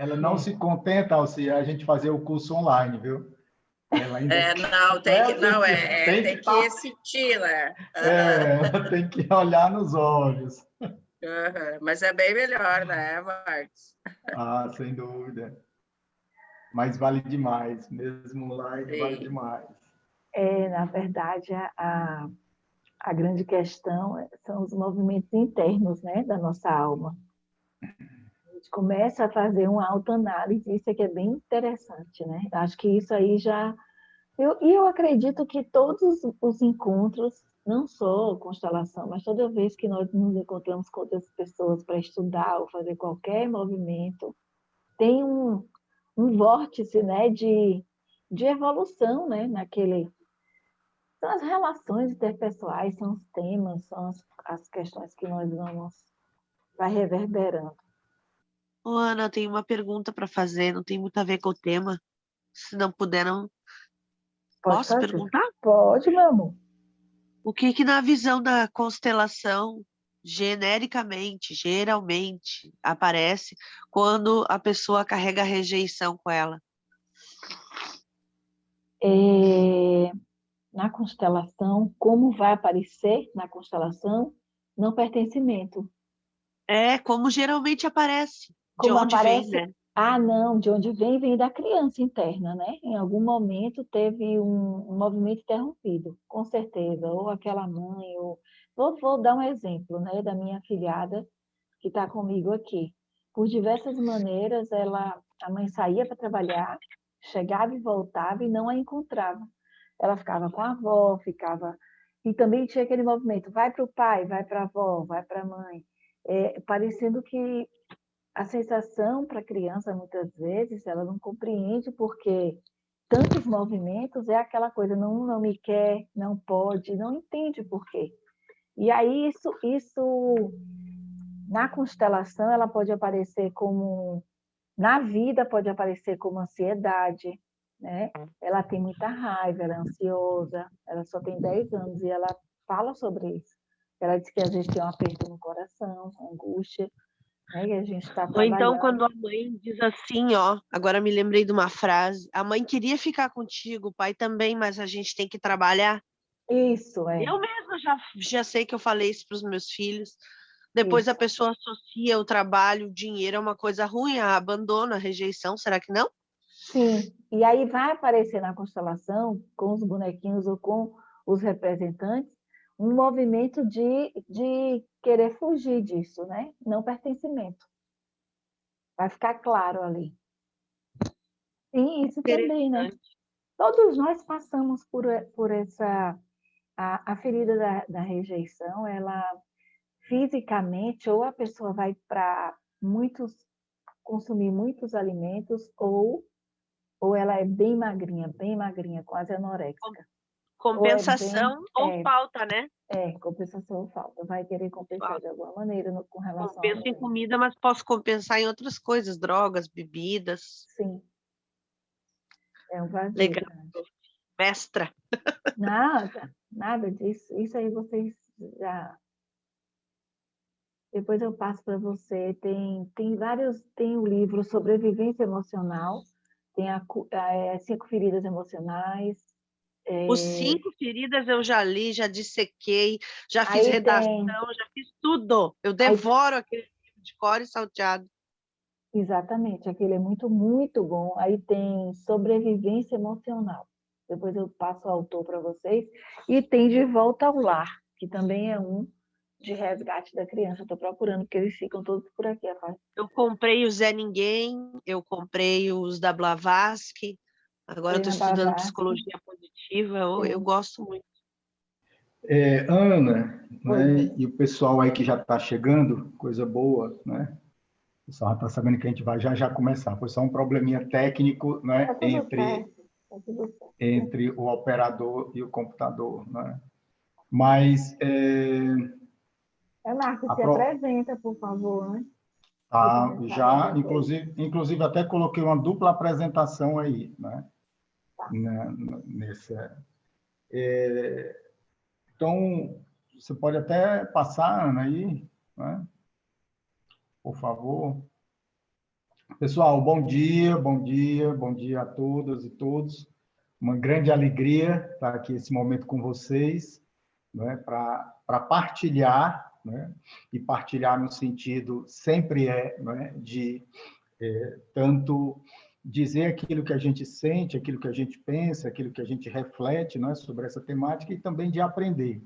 ela não se contenta, Alci, a gente fazer o curso online, viu? Ela ainda Não, tem que, não, tem que sentir, né? Ela tem que olhar nos olhos. Mas é bem melhor, né, Marcos? Ah, sem dúvida. Mas vale demais, mesmo live Sim. vale demais. Na verdade, a grande questão são os movimentos internos, né, da nossa alma. A gente começa a fazer uma autoanálise, isso aqui é bem interessante, né? Acho que isso aí já... eu acredito que todos os encontros, não só constelação, mas toda vez que nós nos encontramos com outras pessoas para estudar ou fazer qualquer movimento, tem um vórtice, né, de evolução, né, naquele... São as relações interpessoais, são os temas, são as questões que nós vamos... vai reverberando. Ô, Ana, eu tenho uma pergunta para fazer, não tem muito a ver com o tema. Se não puder, não... Posso perguntar? Pode, meu amor. O que na visão da constelação, genericamente, geralmente, aparece quando a pessoa carrega a rejeição com ela? Na constelação, como vai aparecer na constelação? Não pertencimento. Como geralmente aparece. De Como onde aparece... vem, né? Não, de onde vem da criança interna, né? Em algum momento teve um movimento interrompido, com certeza. Ou aquela mãe, ou... Vou dar um exemplo, né? Da minha afilhada, que está comigo aqui. Por diversas maneiras, a mãe saía para trabalhar, chegava e voltava e não a encontrava. Ela ficava com a avó, ficava... E também tinha aquele movimento, vai para o pai, vai para a avó, vai para a mãe. Parecendo que a sensação para a criança, muitas vezes, ela não compreende porque tantos movimentos é aquela coisa, não me quer, não pode, não entende por quê. E aí isso na constelação, ela pode aparecer como... Na vida pode aparecer como ansiedade, né? Ela tem muita raiva, ela é ansiosa, ela só tem 10 anos e ela fala sobre isso. Ela diz que às vezes tem um aperto no coração, angústia, né? E a gente está Ou então, trabalhando. quando a mãe diz assim, ó, agora me lembrei de uma frase, a mãe queria ficar contigo, o pai também, mas a gente tem que trabalhar. Isso, é. Eu mesma já sei que eu falei isso para os meus filhos. Depois a pessoa associa o trabalho, o dinheiro é uma coisa ruim, a abandona, a rejeição, será que não? Sim, e aí vai aparecer na constelação, com os bonequinhos ou com os representantes, um movimento de querer fugir disso, né? Não pertencimento. Vai ficar claro ali. Sim, isso também, né? Todos nós passamos por essa... A ferida da rejeição, ela fisicamente, ou a pessoa vai para consumir muitos alimentos, ou ela é bem magrinha, quase anoréxica. Compensação ou falta, né? Compensação ou falta. Vai querer compensar de alguma maneira com relação Compenso em comida, mas posso compensar em outras coisas, drogas, bebidas. Sim. É um vazio. Legal. Mestra. Nada disso. Isso aí vocês já... Depois eu passo para você. Tem o livro Sobrevivência Emocional, tem 5 feridas emocionais. Os 5 feridas eu já li, já dissequei, já fiz redação, já fiz tudo. Eu devoro aquele livro de cor e salteado. Exatamente, aquele é muito, muito bom. Aí tem Sobrevivência Emocional. Depois eu passo o autor para vocês. E tem De Volta ao Lar, que também é um de resgate da criança. Estou procurando, porque eles ficam todos por aqui. Eu comprei o Zé Ninguém, eu comprei os da Blavatsky, agora estou estudando psicologia positiva, eu gosto muito. Ana, né, e o pessoal aí que já está chegando, coisa boa, né? O pessoal já está sabendo que a gente vai já começar. Foi só um probleminha técnico, né, entre o operador e o computador, né? Mas... Marcos, se apresenta, por favor, né? Já, inclusive até coloquei uma dupla apresentação aí, né? Então, você pode até passar, Ana, aí, né? Por favor. Pessoal, bom dia, bom dia, bom dia a todas e todos. Uma grande alegria estar aqui esse momento com vocês, né, para partilhar, né, e partilhar no sentido sempre né, de tanto dizer aquilo que a gente sente, aquilo que a gente pensa, aquilo que a gente reflete, né, sobre essa temática e também de aprender.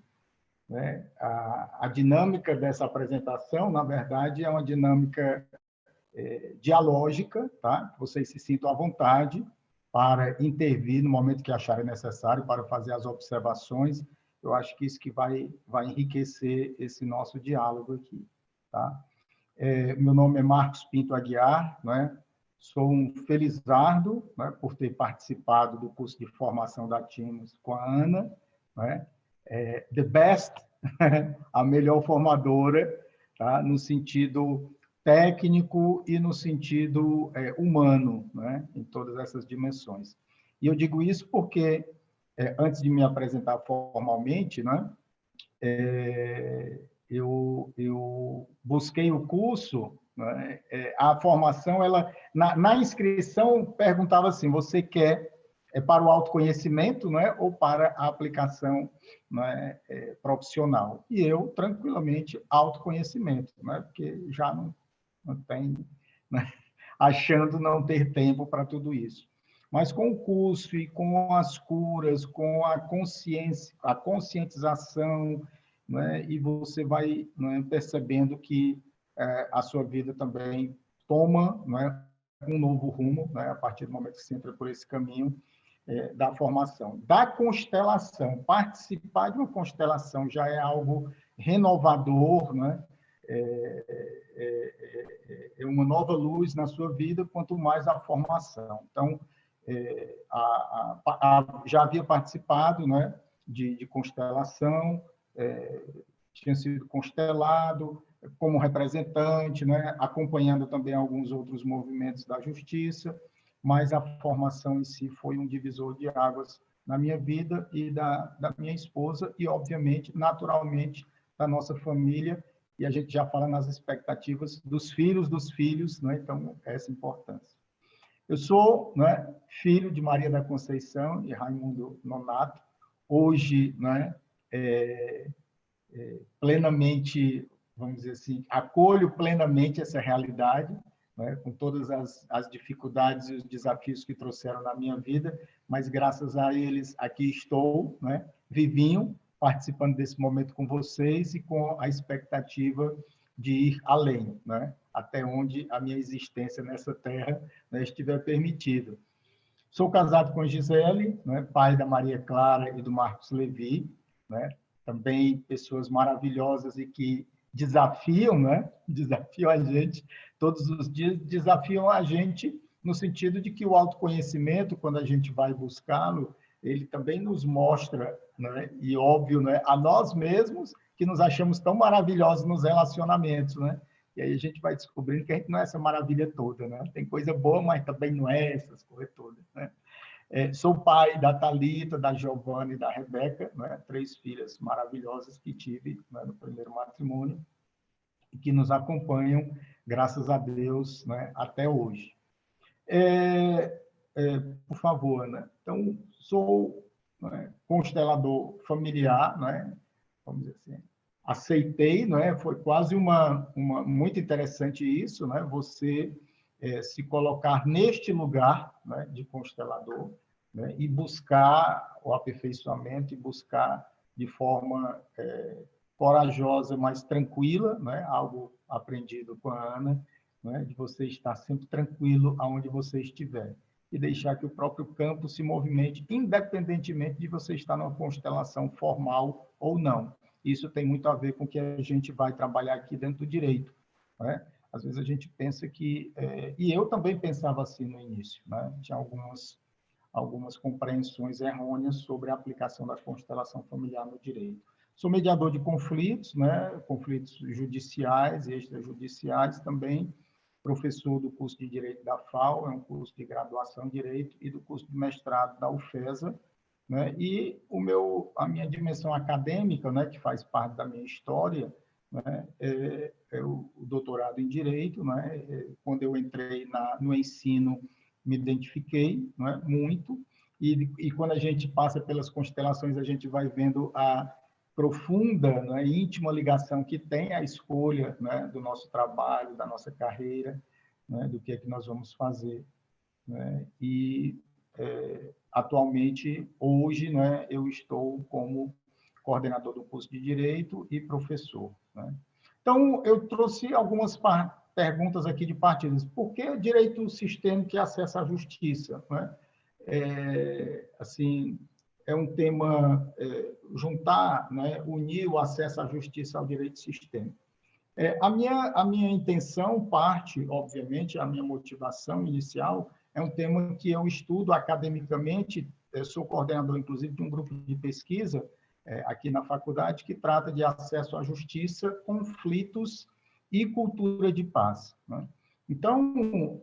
Né? A dinâmica dessa apresentação, na verdade, é uma dinâmica dialógica, tá? Vocês se sintam à vontade para intervir no momento que acharem necessário, para fazer as observações. Eu acho que isso que vai enriquecer esse nosso diálogo aqui. Tá? Meu nome é Marcos Pinto Aguiar, né? Sou um felizardo, né, por ter participado do curso de formação da Timos com a Ana, né? The best, a melhor formadora, tá? No sentido técnico e no sentido humano, né? Em todas essas dimensões. E eu digo isso porque, antes de me apresentar formalmente, né, eu busquei o curso, né, a formação, ela na inscrição perguntava assim, você quer para o autoconhecimento, né, ou para a aplicação, né, profissional? E eu, tranquilamente, autoconhecimento, né, porque já não tem, né, achando não ter tempo para tudo isso. Mas com o curso e com as curas, com a consciência, a conscientização, né, e você vai, né, percebendo que a sua vida também toma, né, um novo rumo, né, a partir do momento que você entra por esse caminho da formação. Da constelação, participar de uma constelação já é algo renovador, né? É uma nova luz na sua vida, quanto mais a formação. Então, já havia participado, né, de constelação, tinha sido constelado como representante, né, acompanhando também alguns outros movimentos da justiça, mas a formação em si foi um divisor de águas na minha vida e da minha esposa e, obviamente, naturalmente, da nossa família, e a gente já fala nas expectativas dos filhos, né? Então, essa importância. Eu sou, né, filho de Maria da Conceição e Raimundo Nonato, hoje, né, plenamente, vamos dizer assim, acolho plenamente essa realidade, né, com todas as dificuldades e os desafios que trouxeram na minha vida, mas graças a eles aqui estou, né, vivinho, participando desse momento com vocês e com a expectativa de ir além, né, até onde a minha existência nessa terra, né, estiver permitida. Sou casado com Gisele, né, pai da Maria Clara e do Marcos Levi, né, também pessoas maravilhosas e que desafiam, né? Desafiam a gente todos os dias, desafiam a gente no sentido de que o autoconhecimento, quando a gente vai buscá-lo, ele também nos mostra, né? E óbvio, né? A nós mesmos que nos achamos tão maravilhosos nos relacionamentos, né? E aí a gente vai descobrindo que a gente não é essa maravilha toda, né? Tem coisa boa, mas também não é essas coisas todas, né? Sou pai da Thalita, da Giovana e da Rebeca, né? 3 filhas maravilhosas que tive, né, no primeiro matrimônio e que nos acompanham, graças a Deus, né, até hoje. Por favor, né? Então, sou, né, constelador familiar, né? Vamos dizer assim, aceitei, né? Foi quase muito interessante isso, né? Você se colocar neste lugar, né, de constelador, né, e buscar o aperfeiçoamento e buscar de forma corajosa, mas tranquila, né, algo aprendido com a Ana, né, de você estar sempre tranquilo aonde você estiver e deixar que o próprio campo se movimente, independentemente de você estar numa constelação formal ou não. Isso tem muito a ver com o que a gente vai trabalhar aqui dentro do direito, né? Às vezes a gente pensa que... e eu também pensava assim no início, né? Tinha algumas compreensões errôneas sobre a aplicação da constelação familiar no direito. Sou mediador de conflitos, né? Conflitos judiciais e extrajudiciais também, professor do curso de Direito da FAO, é um curso de graduação em Direito, e do curso de mestrado da UFESA, né? E a minha dimensão acadêmica, né, que faz parte da minha história, né, o doutorado em Direito, né, quando eu entrei no ensino, me identifiquei, né, muito, e quando a gente passa pelas constelações, a gente vai vendo a profunda, né, íntima ligação que tem a escolha, né, do nosso trabalho, da nossa carreira, né, do que é que nós vamos fazer, né, e atualmente, hoje, né, eu estou como coordenador do curso de Direito e professor, né? Então, eu trouxe algumas perguntas aqui de partidas. Por que direito sistêmico e acesso à justiça, né? Assim, é um tema, juntar, né, unir o acesso à justiça ao direito sistêmico. A minha intenção parte, obviamente, a minha motivação inicial é um tema que eu estudo academicamente, sou coordenador, inclusive, de um grupo de pesquisa aqui na faculdade que trata de acesso à justiça, conflitos e cultura de paz, né? Então,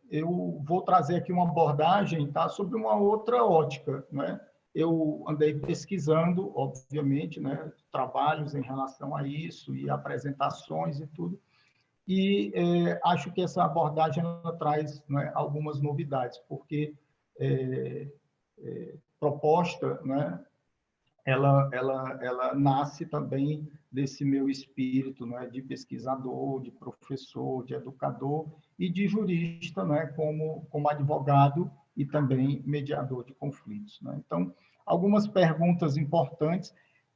eu vou trazer aqui uma abordagem, tá, sobre uma outra ótica, né? Eu andei pesquisando, obviamente, né, trabalhos em relação a isso e apresentações e tudo, e acho que essa abordagem ela traz, né, algumas novidades, porque proposta, né, ela nasce também desse meu espírito, né, de pesquisador, de professor, de educador e de jurista, né, como advogado e também mediador de conflitos, né? Então, algumas perguntas importantes.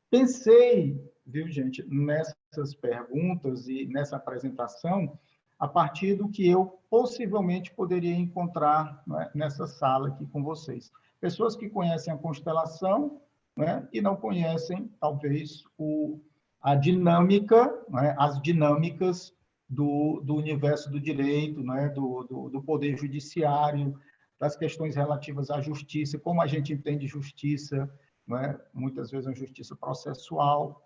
Pensei, viu, gente, nessas perguntas e nessa apresentação a partir do que eu possivelmente poderia encontrar, né, nessa sala aqui com vocês. Pessoas que conhecem a constelação, né, e não conhecem, talvez, a dinâmica, né, as dinâmicas do universo do direito, né, do poder judiciário, das questões relativas à justiça, como a gente entende justiça, né, muitas vezes a justiça processual.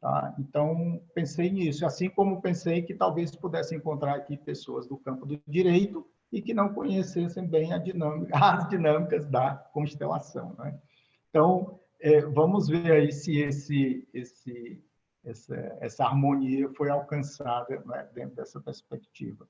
Tá? Então, pensei nisso, assim como pensei que talvez pudesse encontrar aqui pessoas do campo do direito e que não conhecessem bem as dinâmicas da constelação, né? Então, vamos ver aí se essa harmonia foi alcançada, né, dentro dessa perspectiva.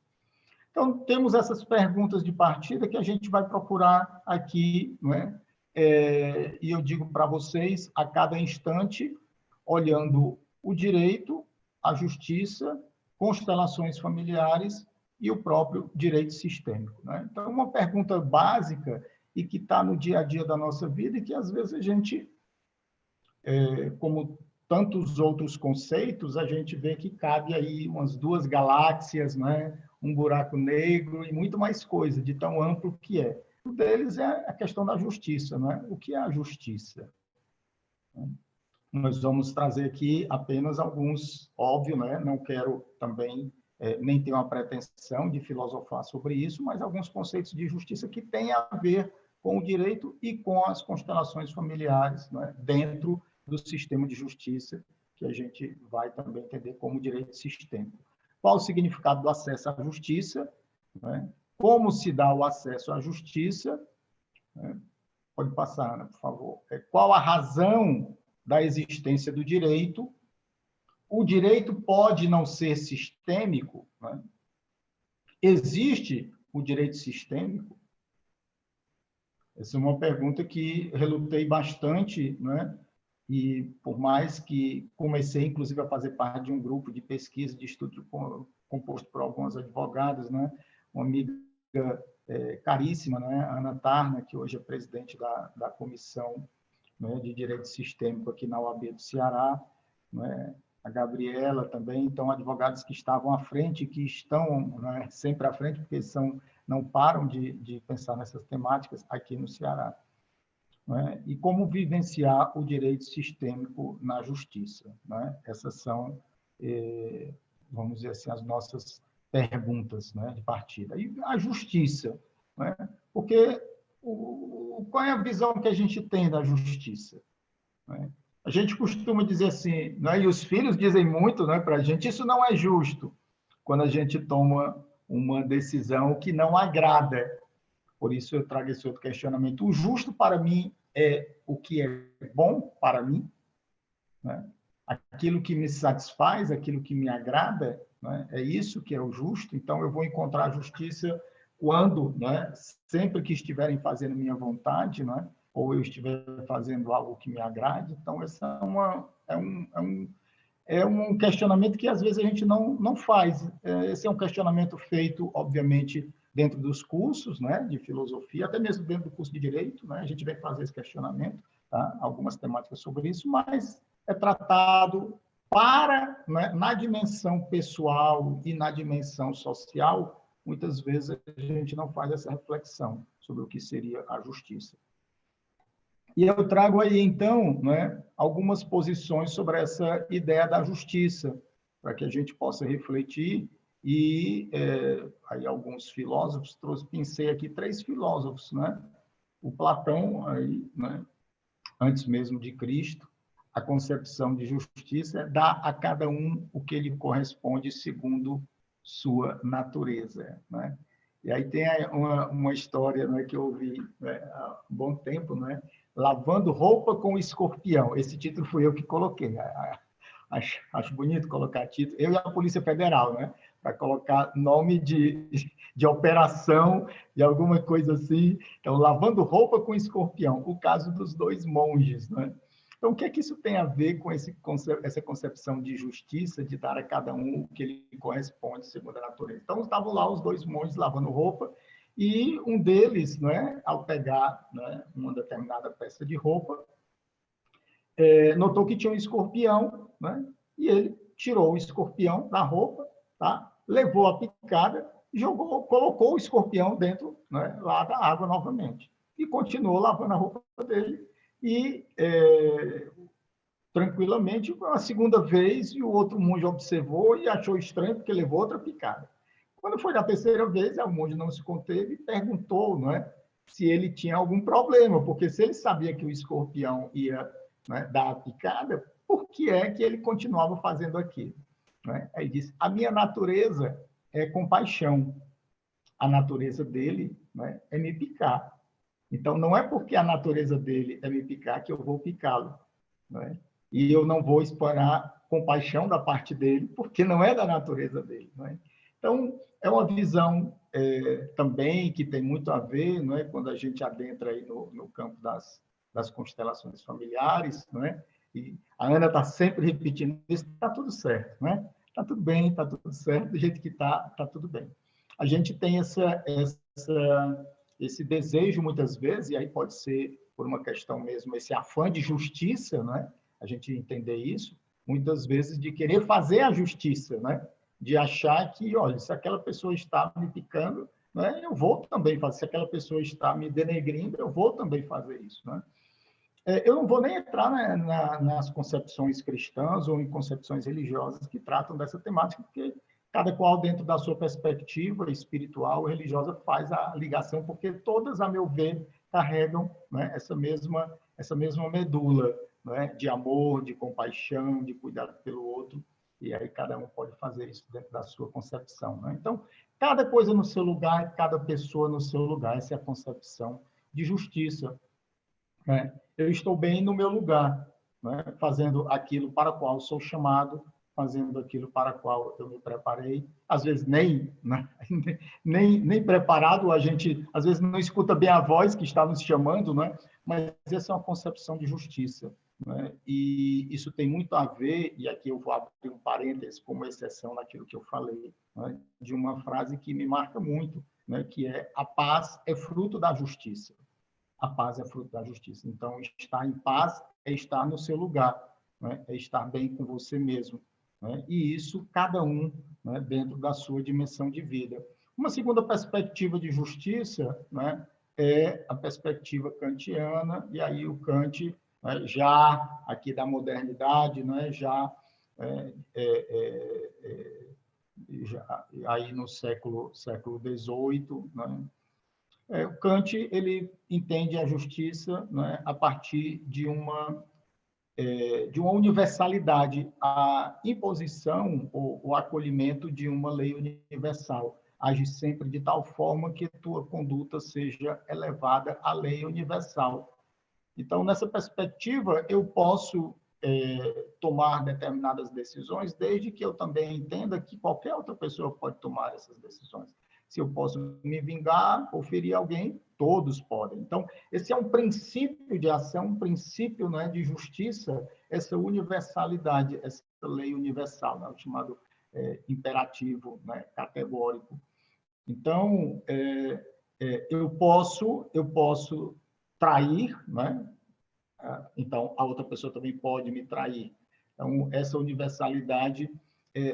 Então, temos essas perguntas de partida que a gente vai procurar aqui, né? E eu digo para vocês, a cada instante, olhando o direito, a justiça, constelações familiares e o próprio direito sistêmico, né? Então, uma pergunta básica e que está no dia a dia da nossa vida e que, às vezes, a gente, como tantos outros conceitos, a gente vê que cabe aí umas 2 galáxias, né? Um buraco negro e muito mais coisa, de tão amplo que é. Um deles é a questão da justiça, né? O que é a justiça? Nós vamos trazer aqui apenas alguns, óbvio, né? Não quero também, nem ter uma pretensão de filosofar sobre isso, mas alguns conceitos de justiça que têm a ver com o direito e com as constelações familiares, né, dentro do sistema de justiça, que a gente vai também entender como direito sistêmico. Qual o significado do acesso à justiça? Né? Como se dá o acesso à justiça? Né? Pode passar, Ana, por favor. Qual a razão da existência do direito? O direito pode não ser sistêmico? Né? Existe o direito sistêmico? Essa é uma pergunta que relutei bastante, né? E por mais que comecei, inclusive, a fazer parte de um grupo de pesquisa, de estudo composto por alguns advogados, né? Uma amiga caríssima, né? Ana Tarna, que hoje é presidente da Comissão, né, de Direito Sistêmico aqui na UAB do Ceará, né? A Gabriela também, então, advogados que estavam à frente, que estão, né, sempre à frente, porque não param de pensar nessas temáticas aqui no Ceará. Né? E como vivenciar o direito sistêmico na justiça, né? Essas são, vamos dizer assim, as nossas perguntas, né, de partida. E a justiça, né? Porque qual é a visão que a gente tem da justiça? Né? A gente costuma dizer assim, né, e os filhos dizem muito, né, para a gente, isso não é justo, quando a gente toma uma decisão que não agrada. Por isso eu trago esse outro questionamento. O justo para mim é o que é bom para mim, né? aquilo que me satisfaz, aquilo que me agrada, né? É isso que é o justo. Então, eu vou encontrar a justiça quando, né? Sempre que estiverem fazendo minha vontade, né? Ou eu estiver fazendo algo que me agrade. Então, essa é um questionamento que, às vezes, a gente não faz. Esse é um questionamento feito, obviamente, dentro dos cursos, né, de filosofia, até mesmo dentro do curso de Direito, né, a gente vai fazer esse questionamento, tá? Algumas temáticas sobre isso, mas é tratado né, na dimensão pessoal e na dimensão social, muitas vezes a gente não faz essa reflexão sobre o que seria a justiça. E eu trago aí, então, né, algumas posições sobre essa ideia da justiça, para que a gente possa refletir. E aí alguns filósofos, pensei aqui 3 filósofos, né? O Platão, aí, né, antes mesmo de Cristo, a concepção de justiça é dar a cada um o que lhe corresponde segundo sua natureza, né? E aí tem uma história, né, que eu ouvi, né, há um bom tempo, né? Lavando roupa com escorpião. Esse título fui eu que coloquei. Acho bonito colocar título. Eu e a Polícia Federal, né? Para colocar nome de operação, de alguma coisa assim. Então, lavando roupa com escorpião. O caso dos 2 monges, né? Então, o que é que isso tem a ver com essa concepção de justiça, de dar a cada um o que lhe corresponde segundo a natureza? Então, estavam lá os 2 monges lavando roupa, e um deles, né, ao pegar, né, uma determinada peça de roupa, notou que tinha um escorpião, né, e ele tirou o escorpião da roupa, tá, levou a picada, colocou o escorpião dentro, né, lá da água novamente, e continuou lavando a roupa dele, e tranquilamente, a segunda vez, e o outro monge observou e achou estranho, porque levou outra picada. Quando foi na terceira vez, o monge não se conteve e perguntou, não é, se ele tinha algum problema, porque se ele sabia que o escorpião ia, né, dar a picada, por que é que ele continuava fazendo aquilo? Né? Aí disse, a minha natureza é compaixão, a natureza dele, né, é me picar. Então, não é porque a natureza dele é me picar que eu vou picá-lo, né? E eu não vou esperar compaixão da parte dele, porque não é da natureza dele, né? Então, é uma visão também que tem muito a ver, não é, quando a gente adentra aí no campo das constelações familiares, não é? E a Ana está sempre repetindo isso, está tudo certo, né? Está tudo bem, está tudo certo, do jeito que está tudo bem. A gente tem esse desejo, muitas vezes, e aí pode ser por uma questão mesmo, esse afã de justiça, né? A gente entender isso, muitas vezes de querer fazer a justiça, né? De achar que, olha, se aquela pessoa está me picando, né, eu vou também fazer. Se aquela pessoa está me denegrindo, eu vou também fazer isso, né? Eu não vou nem entrar, né, nas concepções cristãs ou em concepções religiosas que tratam dessa temática, porque cada qual, dentro da sua perspectiva espiritual ou religiosa, faz a ligação, porque todas, a meu ver, carregam, né, essa mesma medula, né, de amor, de compaixão, de cuidado pelo outro, e aí cada um pode fazer isso dentro da sua concepção, né? Então, cada coisa no seu lugar, cada pessoa no seu lugar, essa é a concepção de justiça, né? Eu estou bem no meu lugar, né? Fazendo aquilo para o qual sou chamado, fazendo aquilo para o qual eu me preparei. Às vezes nem, né? nem preparado, a gente às vezes não escuta bem a voz que está nos chamando, né? Mas essa é uma concepção de justiça, né? E isso tem muito a ver, e aqui eu vou abrir um parênteses como exceção naquilo que eu falei, né? De uma frase que me marca muito, né? Que é: a paz é fruto da justiça. A paz é fruto da justiça. Então, estar em paz é estar no seu lugar, né? É estar bem com você mesmo, né? E isso, cada um, né, dentro da sua dimensão de vida. Uma segunda perspectiva de justiça, né, é a perspectiva kantiana, e aí o Kant, né, já aqui da modernidade, né, já aí no século XVIII, né, o Kant ele entende a justiça, né, a partir de uma universalidade, a imposição ou o acolhimento de uma lei universal. Age sempre de tal forma que tua conduta seja elevada à lei universal. Então, nessa perspectiva, eu posso tomar determinadas decisões, desde que eu também entenda que qualquer outra pessoa pode tomar essas decisões. Se eu posso me vingar ou ferir alguém, todos podem. Então, esse é um princípio de ação, um princípio, né, de justiça, essa universalidade, essa lei universal, né, o chamado imperativo, né, categórico. Então, eu posso trair, né? Então, a outra pessoa também pode me trair. Então, essa universalidade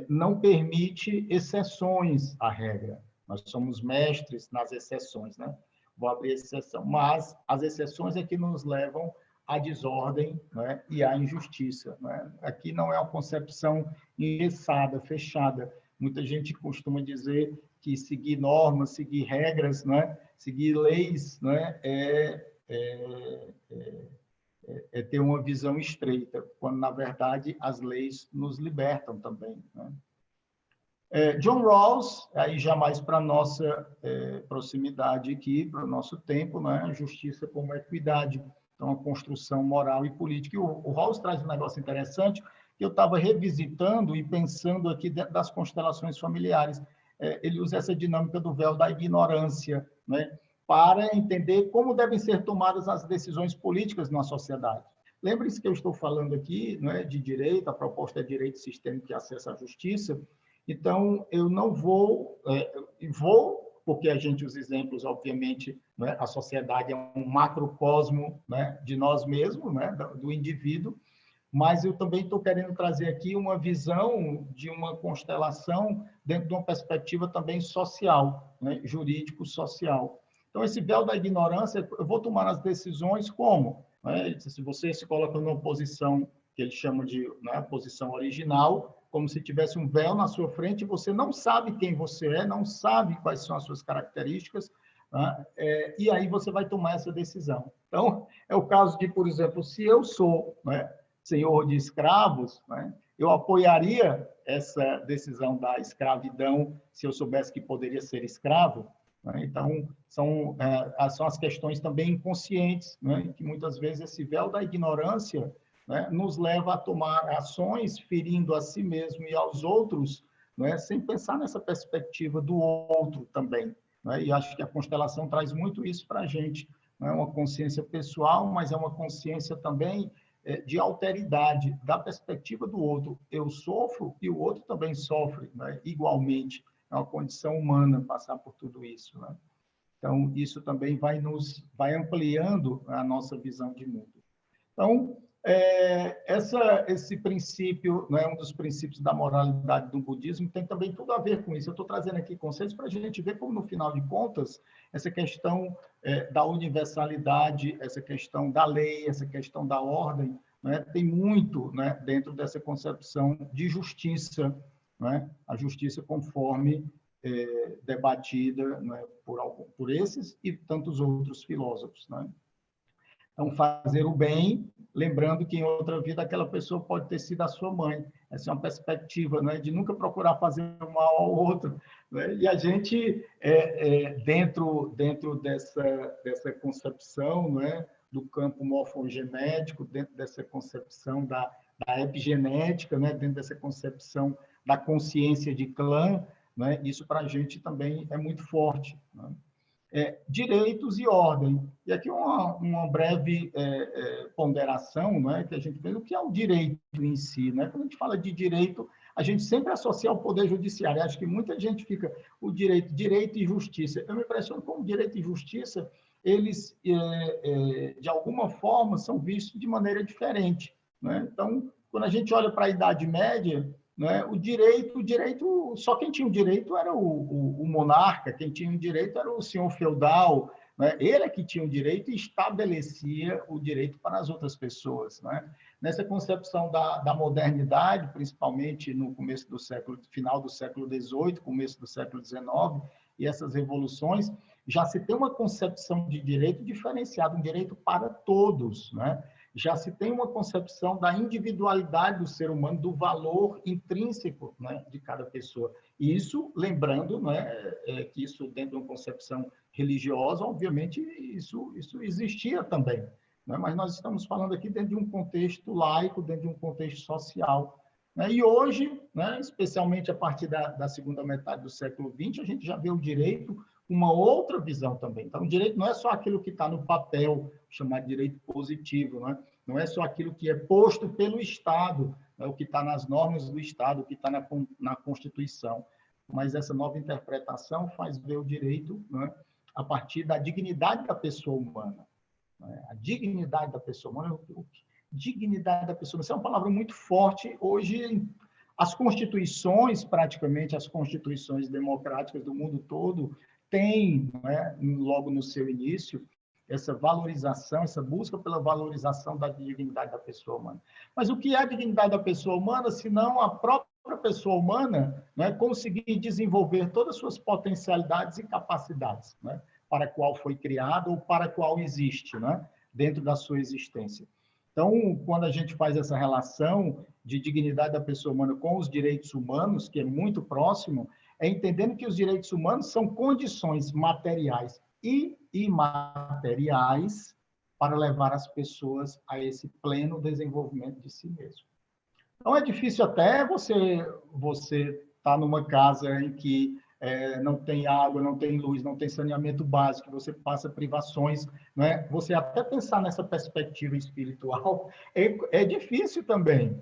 não permite exceções à regra. Nós somos mestres nas exceções, né? Vou abrir exceção. Mas as exceções é que nos levam à desordem, né? E à injustiça, né? Aqui não é uma concepção engessada, fechada. Muita gente costuma dizer que seguir normas, seguir regras, né? Seguir leis, né? É ter uma visão estreita, quando, na verdade, as leis nos libertam também, né? John Rawls, aí já mais para a nossa proximidade aqui, para o nosso tempo, né? Justiça como equidade, então, a construção moral e política. E o Rawls traz um negócio interessante, que eu estava revisitando e pensando aqui dentro das constelações familiares. Ele usa essa dinâmica do véu da ignorância, né? Para entender como devem ser tomadas as decisões políticas na sociedade. Lembre-se que eu estou falando aqui, né, de direito, a proposta é direito sistêmico e acesso à justiça. Então, eu não vou, porque a gente, os exemplos, obviamente, né, a sociedade é um macrocosmo, né, de nós mesmos, né, do indivíduo, mas eu também estou querendo trazer aqui uma visão de uma constelação dentro de uma perspectiva também social, né, jurídico-social. Então, esse véu da ignorância, eu vou tomar as decisões como? Né? Se você se coloca numa posição que eles chamam de, né, posição original, como se tivesse um véu na sua frente, você não sabe quem você é, não sabe quais são as suas características, né? E aí você vai tomar essa decisão. Então, é o caso de, por exemplo, se eu sou, né, senhor de escravos, né, eu apoiaria essa decisão da escravidão se eu soubesse que poderia ser escravo, né? Então, são as questões também inconscientes, né, que muitas vezes esse véu da ignorância, né, nos leva a tomar ações ferindo a si mesmo e aos outros, né, sem pensar nessa perspectiva do outro também, né? E acho que a constelação traz muito isso para a gente. Não é uma consciência pessoal, mas é uma consciência também de alteridade, da perspectiva do outro. Eu sofro e o outro também sofre, né, igualmente. É uma condição humana passar por tudo isso, né? Então, isso também vai ampliando a nossa visão de mundo. Então, esse princípio, né, um dos princípios da moralidade do budismo, tem também tudo a ver com isso. Eu estou trazendo aqui conceitos para a gente ver como, no final de contas, essa questão da universalidade, essa questão da lei, essa questão da ordem, né, tem muito, né, dentro dessa concepção de justiça, né, a justiça conforme debatida, né, por esses e tantos outros filósofos, né? Então, fazer o bem, lembrando que em outra vida aquela pessoa pode ter sido a sua mãe. Essa é uma perspectiva, né, de nunca procurar fazer mal ao outro, né? E a gente, dentro dessa concepção, né, do campo morfogenético, dentro dessa concepção da epigenética, né, dentro dessa concepção da consciência de clã, né, isso para a gente também é muito forte, né? Direitos e ordem. E aqui uma breve ponderação, né, que a gente vê o que é o direito em si, né? Quando a gente fala de direito, a gente sempre associa ao poder judiciário. Acho que muita gente fica o direito e justiça. Eu me impressiono como direito e justiça, eles de alguma forma são vistos de maneira diferente, né? Então, quando a gente olha para a Idade Média, né, o direito, só quem tinha o direito era o monarca, quem tinha o direito era o senhor feudal, né? Ele é que tinha o direito e estabelecia o direito para as outras pessoas, né? Nessa concepção da modernidade, principalmente no começo do final do século XVIII, começo do século XIX, e essas revoluções, já se tem uma concepção de direito diferenciada, um direito para todos, né? Já se tem uma concepção da individualidade do ser humano, do valor intrínseco, né, de cada pessoa. E isso, lembrando, né, que isso, dentro de uma concepção religiosa, obviamente, isso existia também, né? Mas nós estamos falando aqui dentro de um contexto laico, dentro de um contexto social, né? E hoje, né, especialmente a partir da segunda metade do século XX, a gente já vê o direito uma outra visão também. Então, o direito não é só aquilo que está no papel, chamado direito positivo, né? Não é só aquilo que é posto pelo Estado, né, o que está nas normas do Estado, o que está na Constituição. Mas essa nova interpretação faz ver o direito, né, a partir da dignidade da pessoa humana. Né? A dignidade da pessoa humana, dignidade da pessoa humana, isso é uma palavra muito forte. Hoje, as constituições, praticamente, as constituições democráticas do mundo todo, têm, né, logo no seu início, essa valorização, essa busca pela valorização da dignidade da pessoa humana. Mas o que é a dignidade da pessoa humana, se não a própria pessoa humana, né, conseguir desenvolver todas as suas potencialidades e capacidades, né, para a qual foi criado ou para a qual existe, né, dentro da sua existência. Então, quando a gente faz essa relação de dignidade da pessoa humana com os direitos humanos, que é muito próximo, é entendendo que os direitos humanos são condições materiais e imateriais para levar as pessoas a esse pleno desenvolvimento de si mesmo. Então, é difícil até você estar numa casa em que não tem água, não tem luz, não tem saneamento básico, você passa privações, não é? Você até pensar nessa perspectiva espiritual é difícil também.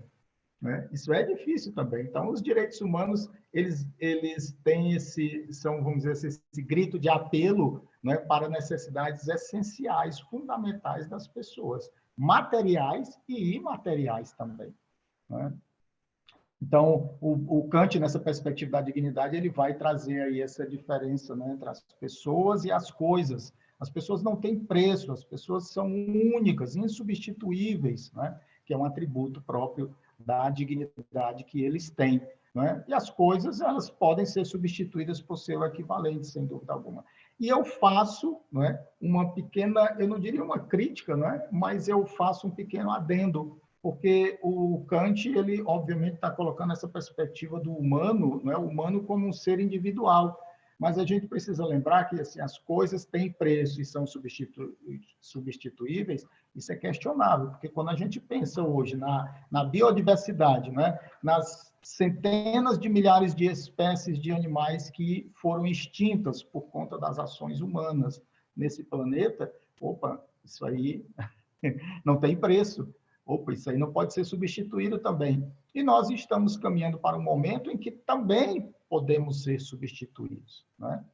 Né? Isso é difícil também. Então, os direitos humanos, eles têm vamos dizer, esse grito de apelo, né, para necessidades essenciais, fundamentais das pessoas, materiais e imateriais também. Né? Então, o Kant, nessa perspectiva da dignidade, ele vai trazer aí essa diferença, né, entre as pessoas e as coisas. As pessoas não têm preço, as pessoas são únicas, insubstituíveis, né, que é um atributo próprio da dignidade que eles têm. Né? E as coisas, elas podem ser substituídas por seu equivalente, sem dúvida alguma. E eu faço, né, uma pequena, eu não diria uma crítica, né, mas eu faço um pequeno adendo, porque o Kant, ele obviamente está colocando essa perspectiva do humano, né, o humano como um ser individual, mas a gente precisa lembrar que assim, as coisas têm preço e são substituíveis, isso é questionável, porque quando a gente pensa hoje na biodiversidade, né, nas centenas de milhares de espécies de animais que foram extintas por conta das ações humanas nesse planeta, opa, isso aí não tem preço. Opa, isso aí não pode ser substituído também. E nós estamos caminhando para um momento em que também podemos ser substituídos. Né?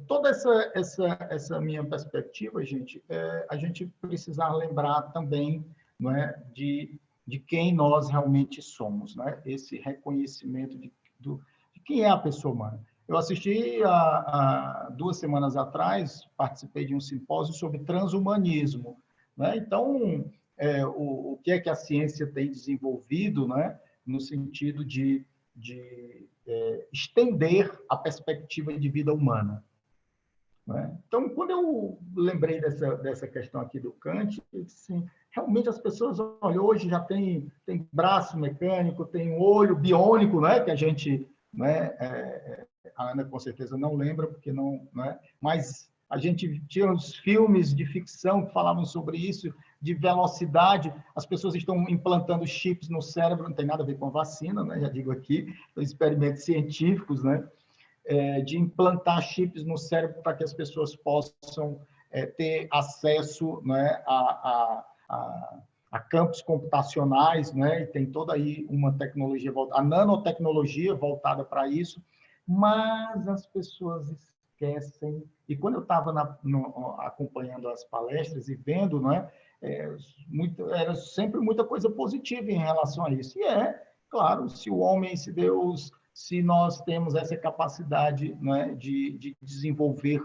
Toda essa minha perspectiva, gente, a gente precisa lembrar também, não é, de quem nós realmente somos, né? Esse reconhecimento de quem é a pessoa humana. Eu assisti há 2 semanas atrás, participei de um simpósio sobre transhumanismo. Né? Então, o que é que a ciência tem desenvolvido, né, no sentido de estender a perspectiva de vida humana. Né? Então, quando eu lembrei dessa questão aqui do Kant, eu disse assim, realmente as pessoas, olha, hoje já tem braço mecânico, tem olho biônico, né, que a gente, né, a Ana com certeza não lembra, porque não, né, mas a gente tinha os filmes de ficção que falavam sobre isso, de velocidade, as pessoas estão implantando chips no cérebro, não tem nada a ver com vacina, né? Já digo aqui, são experimentos científicos, né? De implantar chips no cérebro para que as pessoas possam ter acesso, né, a campos computacionais, né? E tem toda aí uma tecnologia, a nanotecnologia voltada para isso, mas as pessoas esquecem, e quando eu estava acompanhando as palestras e vendo, né, era sempre muita coisa positiva em relação a isso. E claro, se o homem, se Deus, se nós temos essa capacidade, né, de desenvolver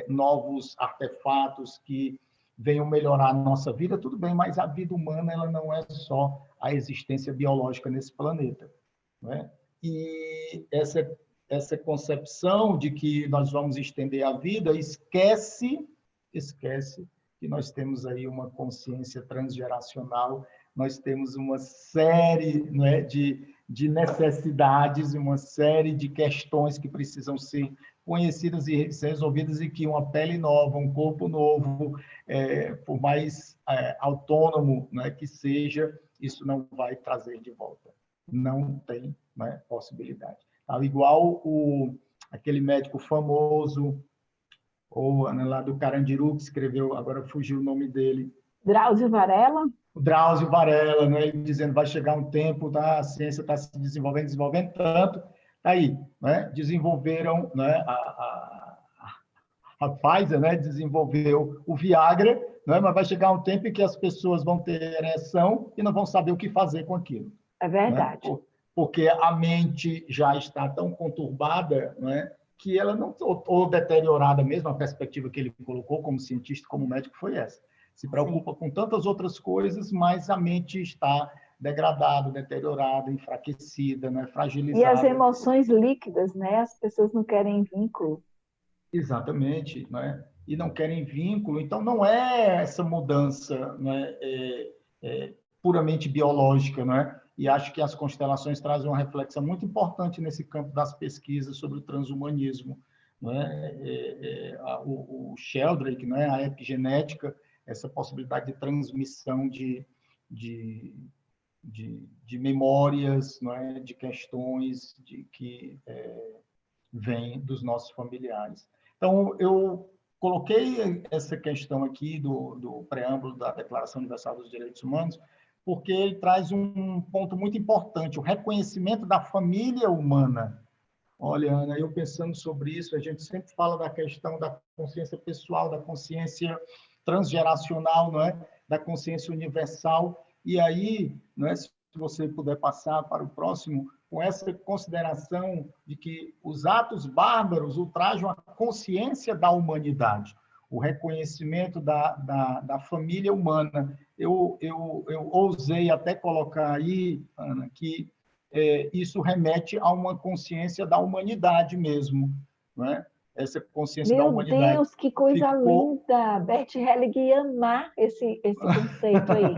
novos artefatos que venham melhorar a nossa vida, tudo bem, mas a vida humana ela não é só a existência biológica nesse planeta. Né? E essa concepção de que nós vamos estender a vida esquece que nós temos aí uma consciência transgeracional, nós temos uma série, né, de de necessidades e uma série de questões que precisam ser conhecidas e resolvidas, e que uma pele nova, um corpo novo, por mais autônomo, né, que seja, isso não vai trazer de volta. Não tem, né, possibilidade. Tá? Igual aquele médico famoso, ou lá do Carandiru, que escreveu, agora fugiu o nome dele. Drauzio Varela? O Drauzio Varela, né, ele dizendo, vai chegar um tempo, tá, a ciência está se desenvolvendo tanto, tá aí, né, desenvolveram, né, a Pfizer, né, desenvolveu o Viagra, né, mas vai chegar um tempo em que as pessoas vão ter ereção e não vão saber o que fazer com aquilo. É verdade. Né, porque a mente já está tão conturbada, né, que ela não, ou deteriorada mesmo, a perspectiva que ele colocou como cientista, como médico, foi essa. Se preocupa com tantas outras coisas, mas a mente está degradada, deteriorada, enfraquecida, né, fragilizada. E as emoções líquidas, né? As pessoas não querem vínculo. Exatamente, né? E não querem vínculo. Então, não é essa mudança, né, puramente biológica, né? E acho que as constelações trazem uma reflexão muito importante nesse campo das pesquisas sobre o transhumanismo. Né? O Sheldrake, né? A epigenética, essa possibilidade de transmissão de memórias, né? De questões que vêm dos nossos familiares. Então, eu coloquei essa questão aqui do preâmbulo da Declaração Universal dos Direitos Humanos, porque ele traz um ponto muito importante, o reconhecimento da família humana. Olha, Ana, eu pensando sobre isso, a gente sempre fala da questão da consciência pessoal, da consciência transgeracional, não é? Da consciência universal. E aí, não é? Se você puder passar para o próximo, com essa consideração de que os atos bárbaros ultrajam a consciência da humanidade, o reconhecimento da família humana. Eu ousei até colocar aí, Ana, que isso remete a uma consciência da humanidade mesmo, né? Essa consciência da humanidade. Meu Deus, que coisa linda! Bert Helling ia amar esse conceito aí.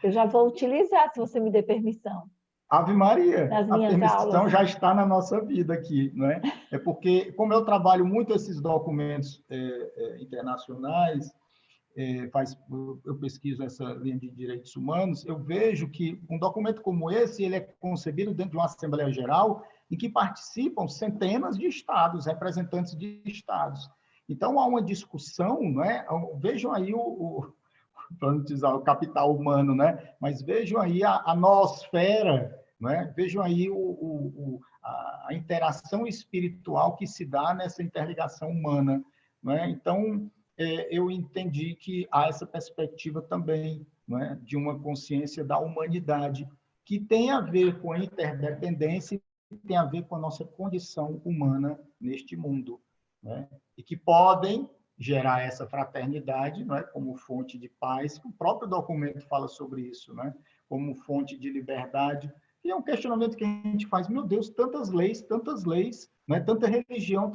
Eu já vou utilizar, se você me der permissão. Ave Maria, Nas a minhas permissão aulas. já está na nossa vida aqui, não é? É porque, como eu trabalho muito esses documentos internacionais, eu pesquiso essa linha de direitos humanos, eu vejo que um documento como esse, ele é concebido dentro de uma Assembleia Geral em que participam centenas de estados, representantes de estados. Então, há uma discussão, não é? Vejam aí para não dizer o capital humano, né? Mas vejam aí a noosfera, né? Vejam aí a interação espiritual que se dá nessa interligação humana, né? Então, eu entendi que há essa perspectiva também, né? De uma consciência da humanidade, que tem a ver com a interdependência e tem a ver com a nossa condição humana neste mundo, né? E que podem gerar essa fraternidade, não é, como fonte de paz. O próprio documento fala sobre isso, né, como fonte de liberdade. E é um questionamento que a gente faz, meu Deus, tantas leis, né, tanta religião,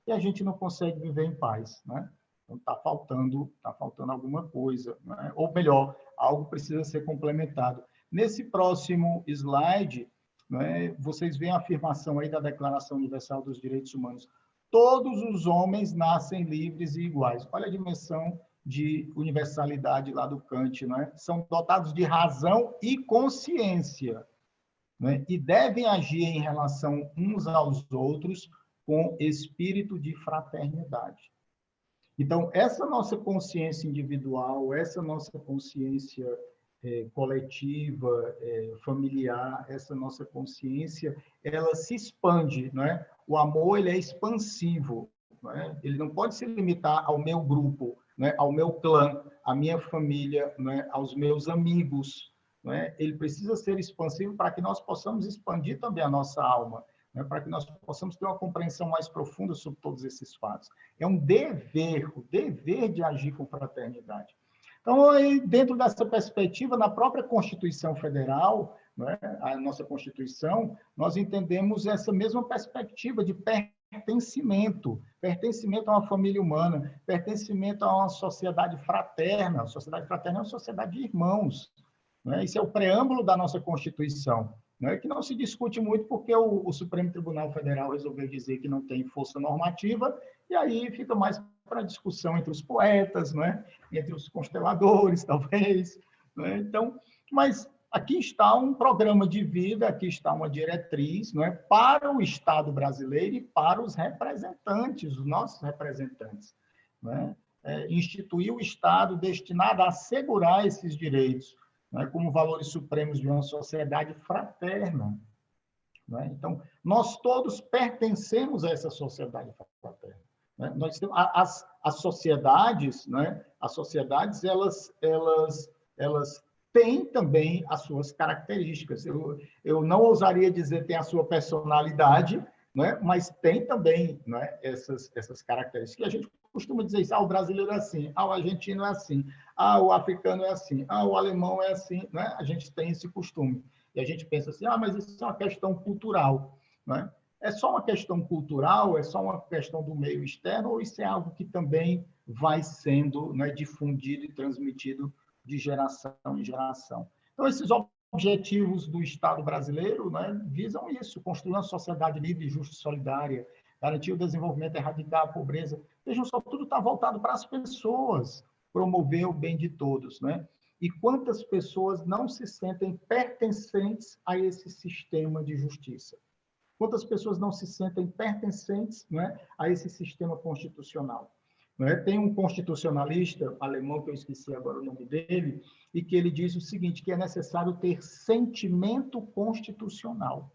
e a gente não consegue viver em paz, né? Então está faltando alguma coisa, né? Ou melhor, algo precisa ser complementado. Nesse próximo slide, né, vocês veem a afirmação aí da Declaração Universal dos Direitos Humanos. Todos os homens nascem livres e iguais. Olha a dimensão de universalidade lá do Kant, não é? São dotados de razão e consciência, né? E devem agir em relação uns aos outros com espírito de fraternidade. Então, essa nossa consciência individual, essa nossa consciência coletiva, familiar, essa nossa consciência, ela se expande, não é? O amor, ele é expansivo, não é? Ele não pode se limitar ao meu grupo, não é? Ao meu clã, à minha família, não é? Aos meus amigos, não é? Ele precisa ser expansivo para que nós possamos expandir também a nossa alma, não é? Para que nós possamos ter uma compreensão mais profunda sobre todos esses fatos. É um dever, o dever de agir com fraternidade. Então, aí, dentro dessa perspectiva, na própria Constituição Federal, né, a nossa Constituição, nós entendemos essa mesma perspectiva de pertencimento a uma família humana, pertencimento a uma sociedade fraterna. A sociedade fraterna é uma sociedade de irmãos, né? Isso é o preâmbulo da nossa Constituição, né? Que não se discute muito porque o Supremo Tribunal Federal resolveu dizer que não tem força normativa, e aí fica mais para discussão entre os poetas, né? Entre os consteladores, talvez. Né? Então, mas aqui está um programa de vida, aqui está uma diretriz, não é, para o Estado brasileiro e para os representantes, os nossos representantes. Não é? Instituir o Estado destinado a assegurar esses direitos, não é, como valores supremos de uma sociedade fraterna. Não é? Então, nós todos pertencemos a essa sociedade fraterna. Não é? Nós temos, as sociedades, não é? As sociedades, elas tem também as suas características. Eu não ousaria dizer tem a sua personalidade, né? Mas tem também, né, essas características. Que a gente costuma dizer isso, o brasileiro é assim, o argentino é assim, o africano é assim, o alemão é assim. Né? A gente tem esse costume. E a gente pensa assim, mas isso é uma questão cultural. Né? É só uma questão cultural? É só uma questão do meio externo? Ou isso é algo que também vai sendo, né, difundido e transmitido de geração em geração? Então, esses objetivos do Estado brasileiro, né, visam isso, construir uma sociedade livre, justa e solidária, garantir o desenvolvimento, erradicar a pobreza. Vejam só, tudo está voltado para as pessoas, promover o bem de todos. Né? E quantas pessoas não se sentem pertencentes a esse sistema de justiça? Quantas pessoas não se sentem pertencentes, né, a esse sistema constitucional? Tem um constitucionalista alemão, que eu esqueci agora o nome dele, e que ele diz o seguinte, que é necessário ter sentimento constitucional.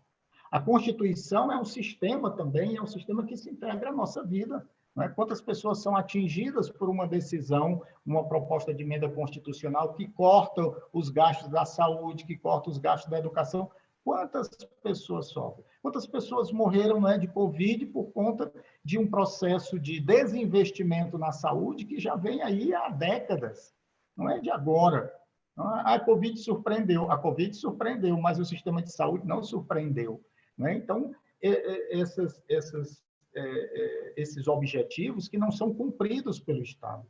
A Constituição é um sistema também, é um sistema que se integra à nossa vida. Quantas pessoas são atingidas por uma decisão, uma proposta de emenda constitucional que corta os gastos da saúde, que corta os gastos da educação? Quantas pessoas sofrem? Quantas pessoas morreram, né, de Covid por conta de um processo de desinvestimento na saúde que já vem aí há décadas, não é de agora. A Covid surpreendeu, mas o sistema de saúde não surpreendeu. Né? Então, esses objetivos que não são cumpridos pelo Estado.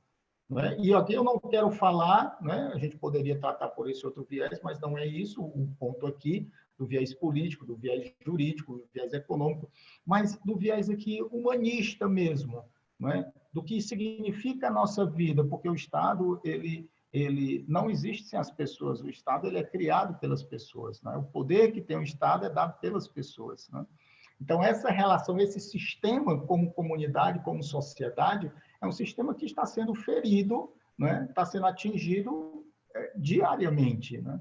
Né? E aqui eu não quero falar, né, a gente poderia tratar por esse outro viés, mas não é isso o ponto aqui, do viés político, do viés jurídico, do viés econômico, mas do viés aqui humanista mesmo, né? Do que significa a nossa vida, porque o Estado, ele não existe sem as pessoas, o Estado ele é criado pelas pessoas, né? O poder que tem o Estado é dado pelas pessoas. Né? Então, essa relação, esse sistema como comunidade, como sociedade, é um sistema que está sendo ferido, né? Está sendo atingido diariamente. Né?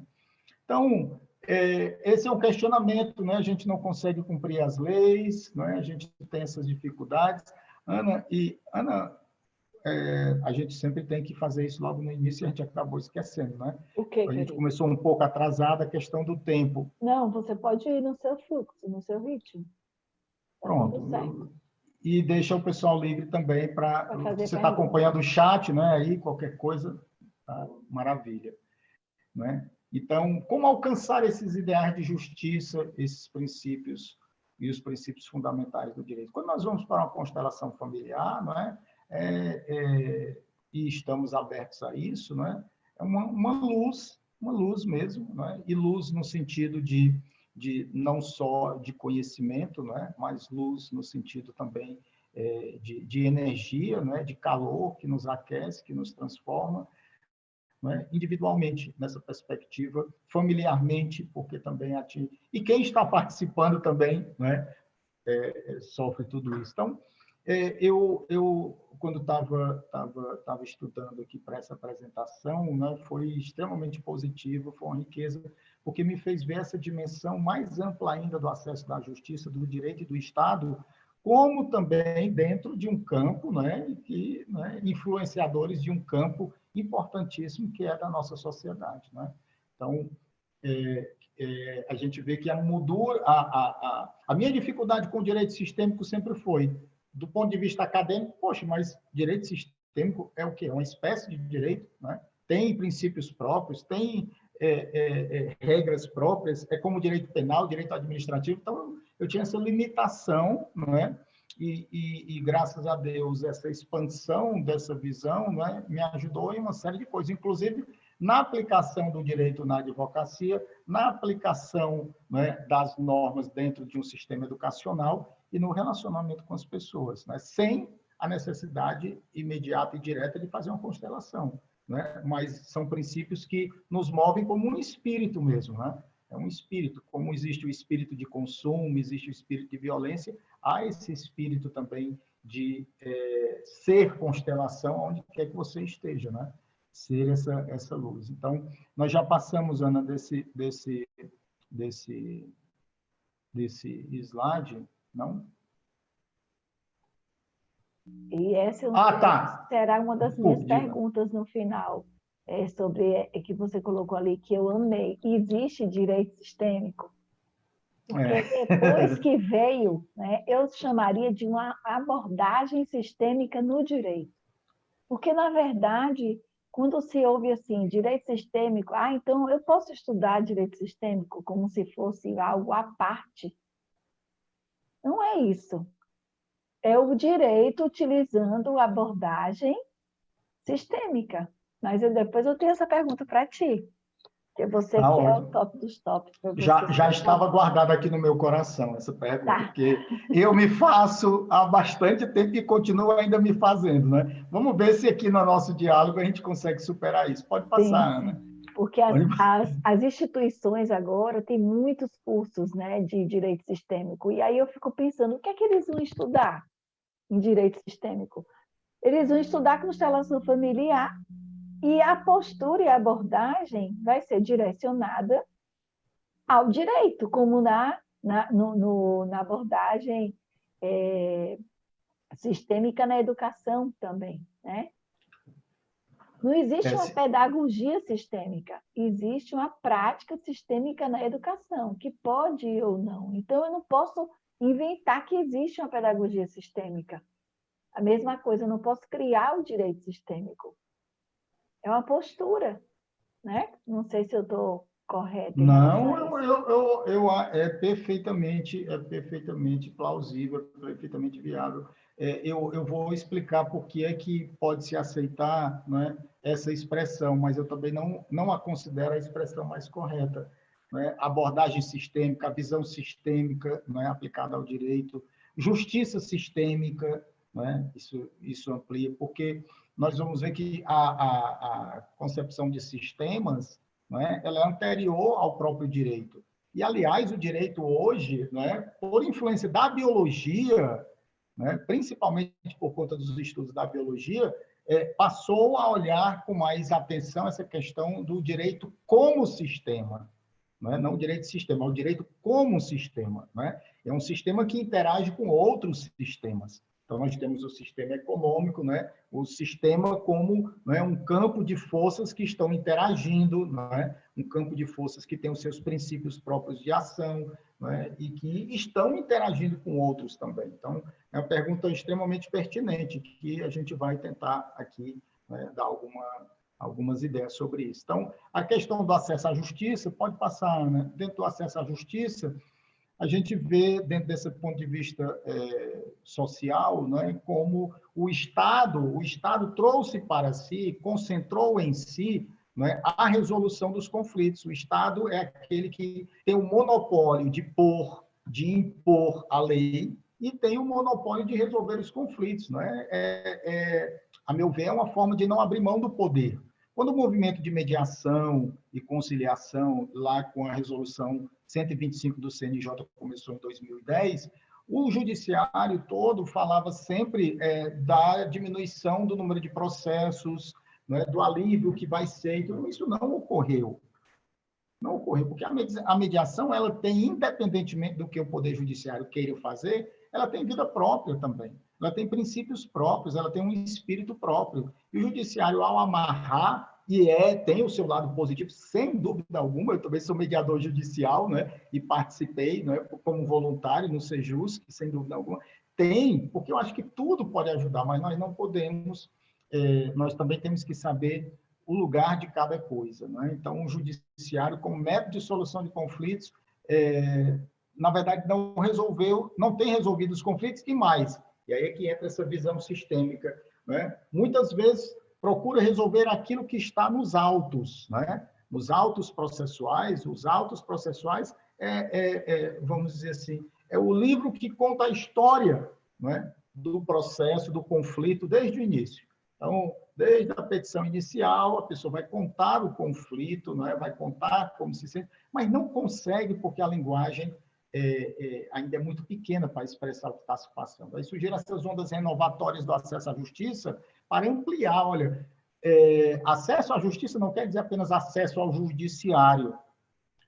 Então, esse é um questionamento, né? A gente não consegue cumprir as leis, né? A gente tem essas dificuldades. Ana, a gente sempre tem que fazer isso logo no início e a gente acabou esquecendo, né? O quê, a gente começou um pouco atrasada a questão do tempo. Não, você pode ir no seu fluxo, no seu ritmo. Pronto. E deixa o pessoal livre também para... Você está acompanhando o chat, né? Aí, qualquer coisa, tá? Maravilha. Né? Então, como alcançar esses ideais de justiça, esses princípios e os princípios fundamentais do direito? Quando nós vamos para uma constelação familiar, não é? E estamos abertos a isso, não é? É uma luz mesmo, não é? E luz no sentido de não só de conhecimento, não é? Mas luz no sentido também de energia, não é? De calor que nos aquece, que nos transforma, né? Individualmente, nessa perspectiva, familiarmente, porque também atinge. E quem está participando também, né? Sofre tudo isso. Então, eu quando estava estudando aqui para essa apresentação, né, foi extremamente positivo, foi uma riqueza, porque me fez ver essa dimensão mais ampla ainda do acesso da justiça, do direito e do Estado, como também dentro de um campo, né, influenciadores de um campo importantíssimo que é da nossa sociedade. Né? Então, a gente vê que a minha dificuldade com o direito sistêmico sempre foi, do ponto de vista acadêmico, poxa, mas direito sistêmico é o quê? É uma espécie de direito, né? Tem princípios próprios, tem regras próprias, é como direito penal, direito administrativo, então eu tinha essa limitação, não é? E graças a Deus, essa expansão dessa visão, não é? Me ajudou em uma série de coisas, inclusive na aplicação do direito na advocacia, na aplicação, né, das normas dentro de um sistema educacional e no relacionamento com as pessoas, né, sem a necessidade imediata e direta de fazer uma constelação, né, mas são princípios que nos movem como um espírito mesmo, né? É um espírito, como existe o espírito de consumo, existe o espírito de violência, há esse espírito também de ser constelação onde quer que você esteja, né? Ser essa luz. Então, nós já passamos, Ana, desse slide, não? E essa Tá. será uma das minhas Diga. perguntas no final, sobre que você colocou ali, que eu amei. Existe direito sistêmico? Porque depois que veio, né, eu chamaria de uma abordagem sistêmica no direito. Porque, na verdade, quando se ouve assim, direito sistêmico, então eu posso estudar direito sistêmico como se fosse algo à parte. Não é isso. É o direito utilizando a abordagem sistêmica. Mas depois eu tenho essa pergunta para ti, que você quer o top dos tops. Já estava guardada aqui no meu coração essa pergunta, porque eu me faço há bastante tempo e continuo ainda me fazendo, né? Vamos ver se aqui no nosso diálogo a gente consegue superar isso. Pode passar, Ana. Porque as instituições agora têm muitos cursos, né, de direito sistêmico, e aí eu fico pensando, o que é que eles vão estudar em direito sistêmico? Eles vão estudar constelação familiar, e a postura e a abordagem vai ser direcionada ao direito, como na abordagem sistêmica na educação também, né? Não existe uma pedagogia sistêmica, existe uma prática sistêmica na educação, que pode ir ou não. Então, eu não posso inventar que existe uma pedagogia sistêmica. A mesma coisa, eu não posso criar o direito sistêmico. É uma postura, né? Não sei se eu estou correta. Não, é perfeitamente plausível, perfeitamente viável. Eu vou explicar por que é que pode-se aceitar, né, essa expressão, mas eu também não a considero a expressão mais correta. Né? Abordagem sistêmica, a visão sistêmica, né, aplicada ao direito, justiça sistêmica, né? Isso amplia, porque nós vamos ver que a concepção de sistemas, né, ela é anterior ao próprio direito. E, aliás, o direito hoje, né, por influência da biologia, né, principalmente por conta dos estudos da biologia, passou a olhar com mais atenção essa questão do direito como sistema. Não o direito de sistema, é o direito como sistema. Né? É um sistema que interage com outros sistemas. Então, nós temos o sistema econômico, né? O sistema como, né, um campo de forças que estão interagindo, né? Um campo de forças que tem os seus princípios próprios de ação, né? E que estão interagindo com outros também. Então, é uma pergunta extremamente pertinente, que a gente vai tentar aqui, né, dar algumas ideias sobre isso. Então, a questão do acesso à justiça, pode passar, né? Dentro do acesso à justiça, a gente vê, dentro desse ponto de vista social, né, como o Estado trouxe para si, concentrou em si, né, a resolução dos conflitos. O Estado é aquele que tem o monopólio de impor a lei e tem o monopólio de resolver os conflitos. Né? A meu ver, é uma forma de não abrir mão do poder. Quando o movimento de mediação e conciliação, lá com a resolução 125 do CNJ, que começou em 2010, o judiciário todo falava sempre da diminuição do número de processos, né, do alívio que vai ser, então isso não ocorreu. Não ocorreu, porque a mediação, ela tem, independentemente do que o Poder Judiciário queira fazer, ela tem vida própria também. Ela tem princípios próprios, ela tem um espírito próprio. E o judiciário, ao amarrar, tem o seu lado positivo, sem dúvida alguma, eu também sou mediador judicial, né, e participei, né, como voluntário no Sejus, sem dúvida alguma, porque eu acho que tudo pode ajudar, mas nós não podemos, nós também temos que saber o lugar de cada coisa. Né? Então, o judiciário, como método de solução de conflitos, na verdade, não tem resolvido os conflitos, e mais. E aí é que entra essa visão sistêmica. Né? Muitas vezes, procura resolver aquilo que está nos autos, né? Nos autos processuais, os autos processuais vamos dizer assim, é o livro que conta a história, né, do processo, do conflito, desde o início. Então, desde a petição inicial, a pessoa vai contar o conflito, né, vai contar como se sente, mas não consegue porque a linguagem ainda é muito pequena para expressar o que está se passando. Aí surgiram essas ondas renovatórias do acesso à justiça para ampliar, olha, acesso à justiça não quer dizer apenas acesso ao judiciário.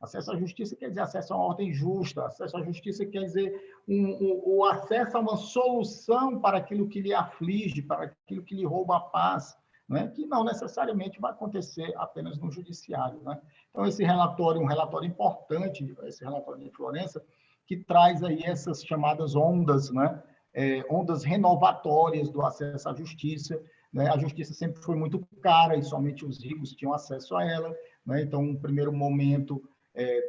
Acesso à justiça quer dizer acesso a uma ordem justa, acesso à justiça quer dizer o acesso a uma solução para aquilo que lhe aflige, para aquilo que lhe rouba a paz, né? Que não necessariamente vai acontecer apenas no judiciário, né? Então, esse relatório, um relatório importante, esse relatório de Florença, que traz aí essas chamadas ondas, né? Ondas renovatórias do acesso à justiça, né? A justiça sempre foi muito cara e somente os ricos tinham acesso a ela, né? Então, um primeiro momento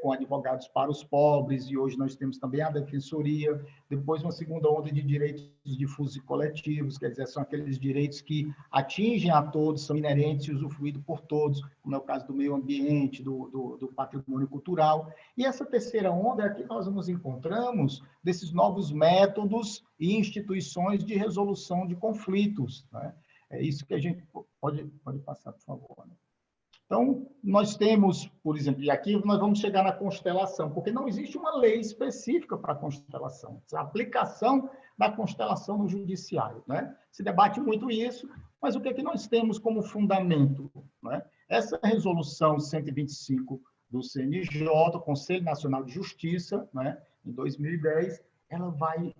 com advogados para os pobres, e hoje nós temos também a defensoria, depois uma segunda onda de direitos difusos e coletivos, quer dizer, são aqueles direitos que atingem a todos, são inerentes e usufruídos por todos, como é o caso do meio ambiente, do patrimônio cultural. E essa terceira onda é que nós nos encontramos desses novos métodos e instituições de resolução de conflitos, né? É isso que a gente pode passar, por favor, né? Então, nós temos, por exemplo, e aqui nós vamos chegar na constelação, porque não existe uma lei específica para a constelação, a aplicação da constelação no judiciário, né? Se debate muito isso, mas o que é que nós temos como fundamento, né? Essa resolução 125 do CNJ, o Conselho Nacional de Justiça, né, em 2010, ela vai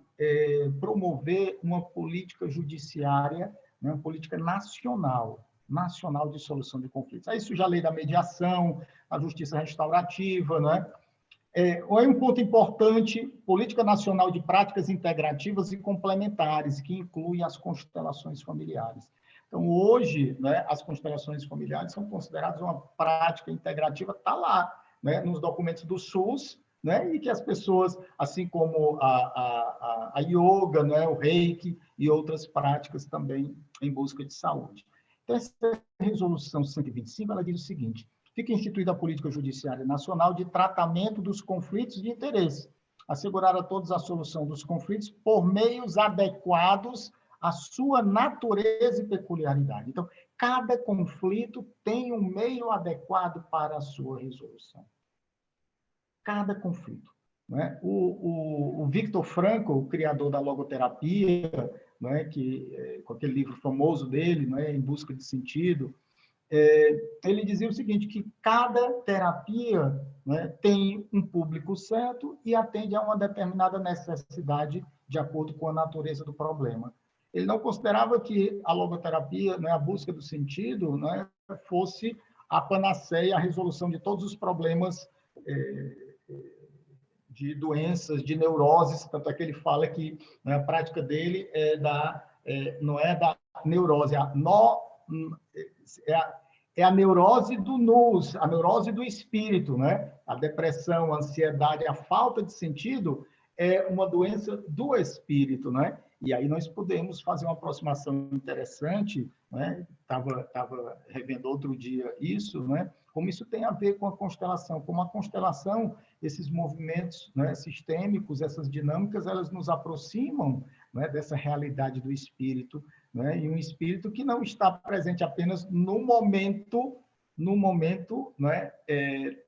promover uma política judiciária, né, uma política nacional de solução de conflitos. Aí surge a lei da mediação, a justiça restaurativa, né? Um ponto importante, política nacional de práticas integrativas e complementares, que inclui as constelações familiares. Então, hoje, né, as constelações familiares são consideradas uma prática integrativa, está lá, né, nos documentos do SUS, né, e que as pessoas, assim como a yoga, né, o reiki e outras práticas também em busca de saúde. Então, essa resolução 125, ela diz o seguinte: fica instituída a política judiciária nacional de tratamento dos conflitos de interesse, assegurar a todos a solução dos conflitos por meios adequados à sua natureza e peculiaridade. Então, cada conflito tem um meio adequado para a sua resolução. Cada conflito, né? O Viktor Frankl, o criador da logoterapia, né, com aquele livro famoso dele, né, Em Busca de Sentido, ele dizia o seguinte, que cada terapia, né, tem um público certo e atende a uma determinada necessidade de acordo com a natureza do problema. Ele não considerava que a logoterapia, né, a busca do sentido, né, fosse a panaceia, a resolução de todos os problemas de doenças, de neuroses, tanto é que ele fala que, né, a prática dele não é da neurose, é a neurose do nous, a neurose do espírito, né? A depressão, a ansiedade, a falta de sentido é uma doença do espírito, né? E aí nós podemos fazer uma aproximação interessante, né? Estava revendo outro dia isso, né? Como isso tem a ver com a constelação, como a constelação, esses movimentos, né, sistêmicos, essas dinâmicas, elas nos aproximam, né, dessa realidade do espírito, né, e um espírito que não está presente apenas no momento, né,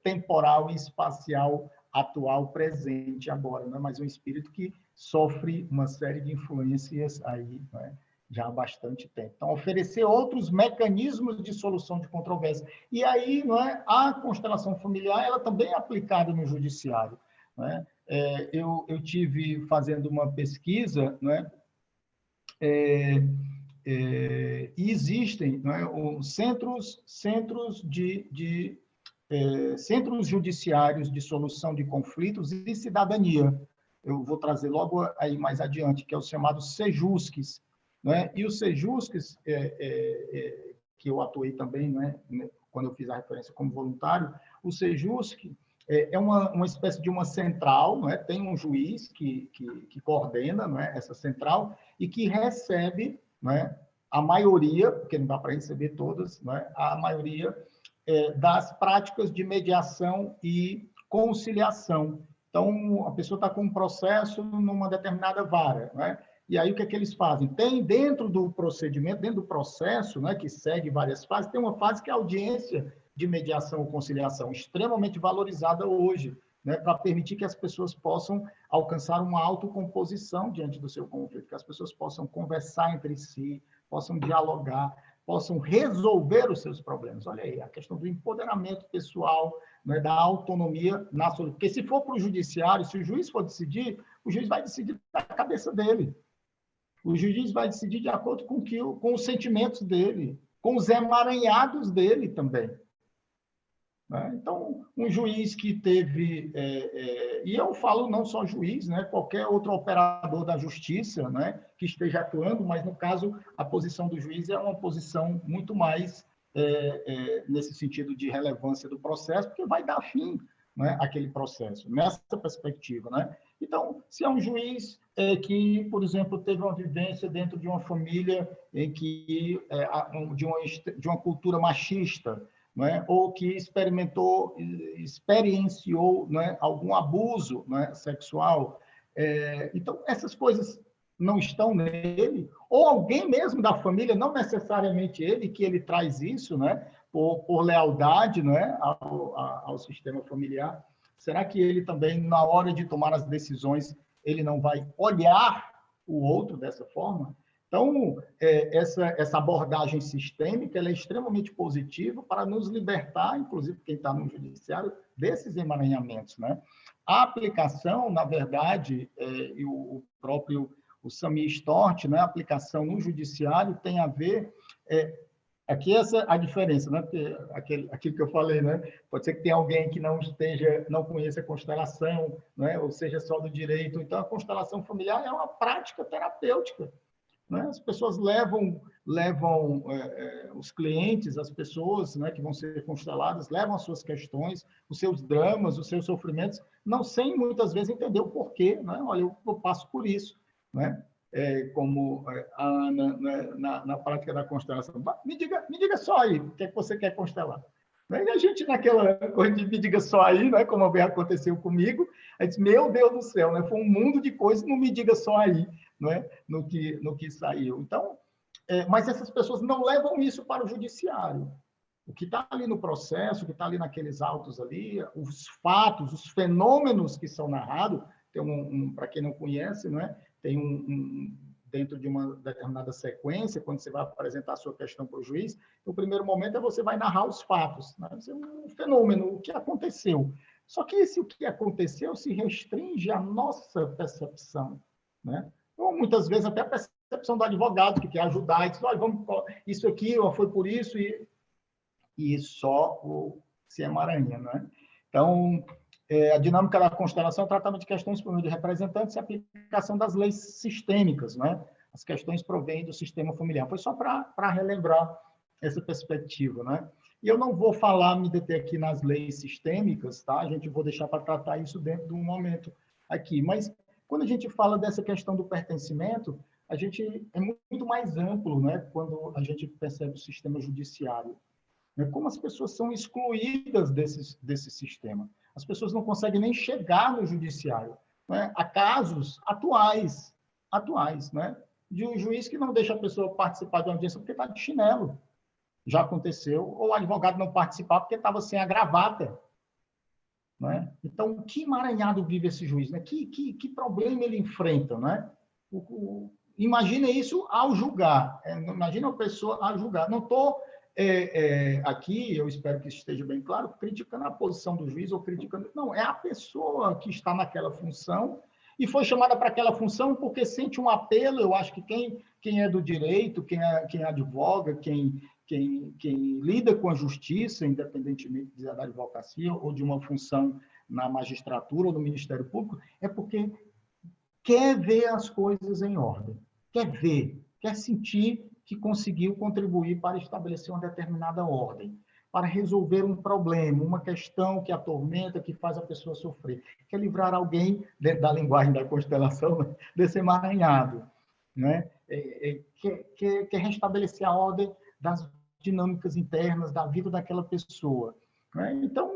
temporal e espacial atual, presente agora, né, mas um espírito que sofre uma série de influências aí, né, já há bastante tempo. Então, oferecer outros mecanismos de solução de controvérsia. E aí, não é, a constelação familiar, ela também é aplicada no judiciário, né? Eu tive fazendo uma pesquisa, né? E existem, não é, centros judiciários de solução de conflitos e cidadania. Eu vou trazer logo aí mais adiante, que é o chamado SEJUSCs, né? E o SEJUSCs, que eu atuei também, né, quando eu fiz a referência como voluntário, o SEJUSC é uma espécie de uma central, né? Tem um juiz que coordena, né, essa central e que recebe, né, a maioria, porque não dá para receber todas, né? A maioria das práticas de mediação e conciliação. Então, a pessoa está com um processo numa determinada vara, né? E aí, o que é que eles fazem? Tem dentro do procedimento, dentro do processo, né, que segue várias fases, tem uma fase que é a audiência de mediação ou conciliação, extremamente valorizada hoje, né, para permitir que as pessoas possam alcançar uma autocomposição diante do seu conflito, que as pessoas possam conversar entre si, possam dialogar, possam resolver os seus problemas. Olha aí, a questão do empoderamento pessoal, né, da autonomia na solução. Porque se for para o judiciário, se o juiz for decidir, o juiz vai decidir da cabeça dele. O juiz vai decidir de acordo com os sentimentos dele, com os emaranhados dele também. Né? Então, um juiz que teve... e eu falo não só juiz, né? Qualquer outro operador da justiça, né? Que esteja atuando, mas, no caso, a posição do juiz é uma posição muito mais nesse sentido de relevância do processo, porque vai dar fim, né, àquele processo, nessa perspectiva. Né? Então, se é um juiz que, por exemplo, teve uma vivência dentro de uma família em que, de uma cultura machista, né, ou que experienciou, né, algum abuso, né, sexual, então, essas coisas não estão nele, ou alguém mesmo da família, não necessariamente ele, que ele traz isso, né, por lealdade, né, ao sistema familiar. Será que ele também, na hora de tomar as decisões, ele não vai olhar o outro dessa forma? Então, essa abordagem sistêmica ela é extremamente positiva para nos libertar, inclusive quem está no judiciário, desses emaranhamentos. Né? A aplicação, na verdade, e o próprio Samir Storti, né, a aplicação no judiciário tem a ver... Aqui essa a diferença, né? Porque aquilo que eu falei, né? Pode ser que tenha alguém que não conheça a constelação, né? Ou seja, só do direito. Então, a constelação familiar é uma prática terapêutica, né? As pessoas levam os clientes, as pessoas, né, que vão ser consteladas, levam as suas questões, os seus dramas, os seus sofrimentos, não sem muitas vezes entender o porquê, né? Olha, eu passo por isso, né? Como a Ana, né, na prática da constelação. Me diga só aí, o que é que você quer constelar? E a gente, naquela coisa de me diga só aí, né, como bem aconteceu comigo, a gente disse, meu Deus do céu, né, foi um mundo de coisas, não me diga só aí, né, no que saiu. Então, mas essas pessoas não levam isso para o judiciário. O que está ali no processo, o que está ali naqueles autos ali, os fatos, os fenômenos que são narrados, tem para quem não conhece, né, tem dentro de uma determinada sequência, quando você vai apresentar a sua questão para o juiz, o primeiro momento você vai narrar os fatos, né? Um fenômeno, o que aconteceu. Só que o que aconteceu se restringe à nossa percepção, né? Ou muitas vezes até a percepção do advogado que quer ajudar, e diz, olha, isso aqui foi por isso, e só se emaranha, né? Então, a dinâmica da constelação é o tratamento de questões por meio de representantes e a aplicação das leis sistêmicas, né? As questões provêm do sistema familiar. Foi só para relembrar essa perspectiva, né? E eu não vou me deter aqui nas leis sistêmicas, tá? A gente vou deixar para tratar isso dentro de um momento aqui. Mas quando a gente fala dessa questão do pertencimento, a gente é muito mais amplo, né? Quando a gente percebe o sistema judiciário, né? Como as pessoas são excluídas desse sistema. As pessoas não conseguem nem chegar no judiciário, né? Há casos atuais, né? De um juiz que não deixa a pessoa participar de uma audiência porque está de chinelo. Já aconteceu. Ou o advogado não participar porque estava sem a gravata, né? Então, que emaranhado vive esse juiz, né? Que problema ele enfrenta, né? Imagina isso ao julgar. Imagina a pessoa a julgar. Não estou... aqui, eu espero que esteja bem claro, criticando a posição do juiz ou criticando... Não, é a pessoa que está naquela função e foi chamada para aquela função porque sente um apelo. Eu acho que quem é do direito, quem advoga, quem lida com a justiça, independentemente da advocacia ou de uma função na magistratura ou no Ministério Público, é porque quer ver as coisas em ordem, quer sentir que conseguiu contribuir para estabelecer uma determinada ordem, para resolver um problema, uma questão que atormenta, que faz a pessoa sofrer. Quer livrar alguém, dentro da linguagem da constelação, desse emaranhado. né? Quer restabelecer a ordem das dinâmicas internas da vida daquela pessoa, né? Então,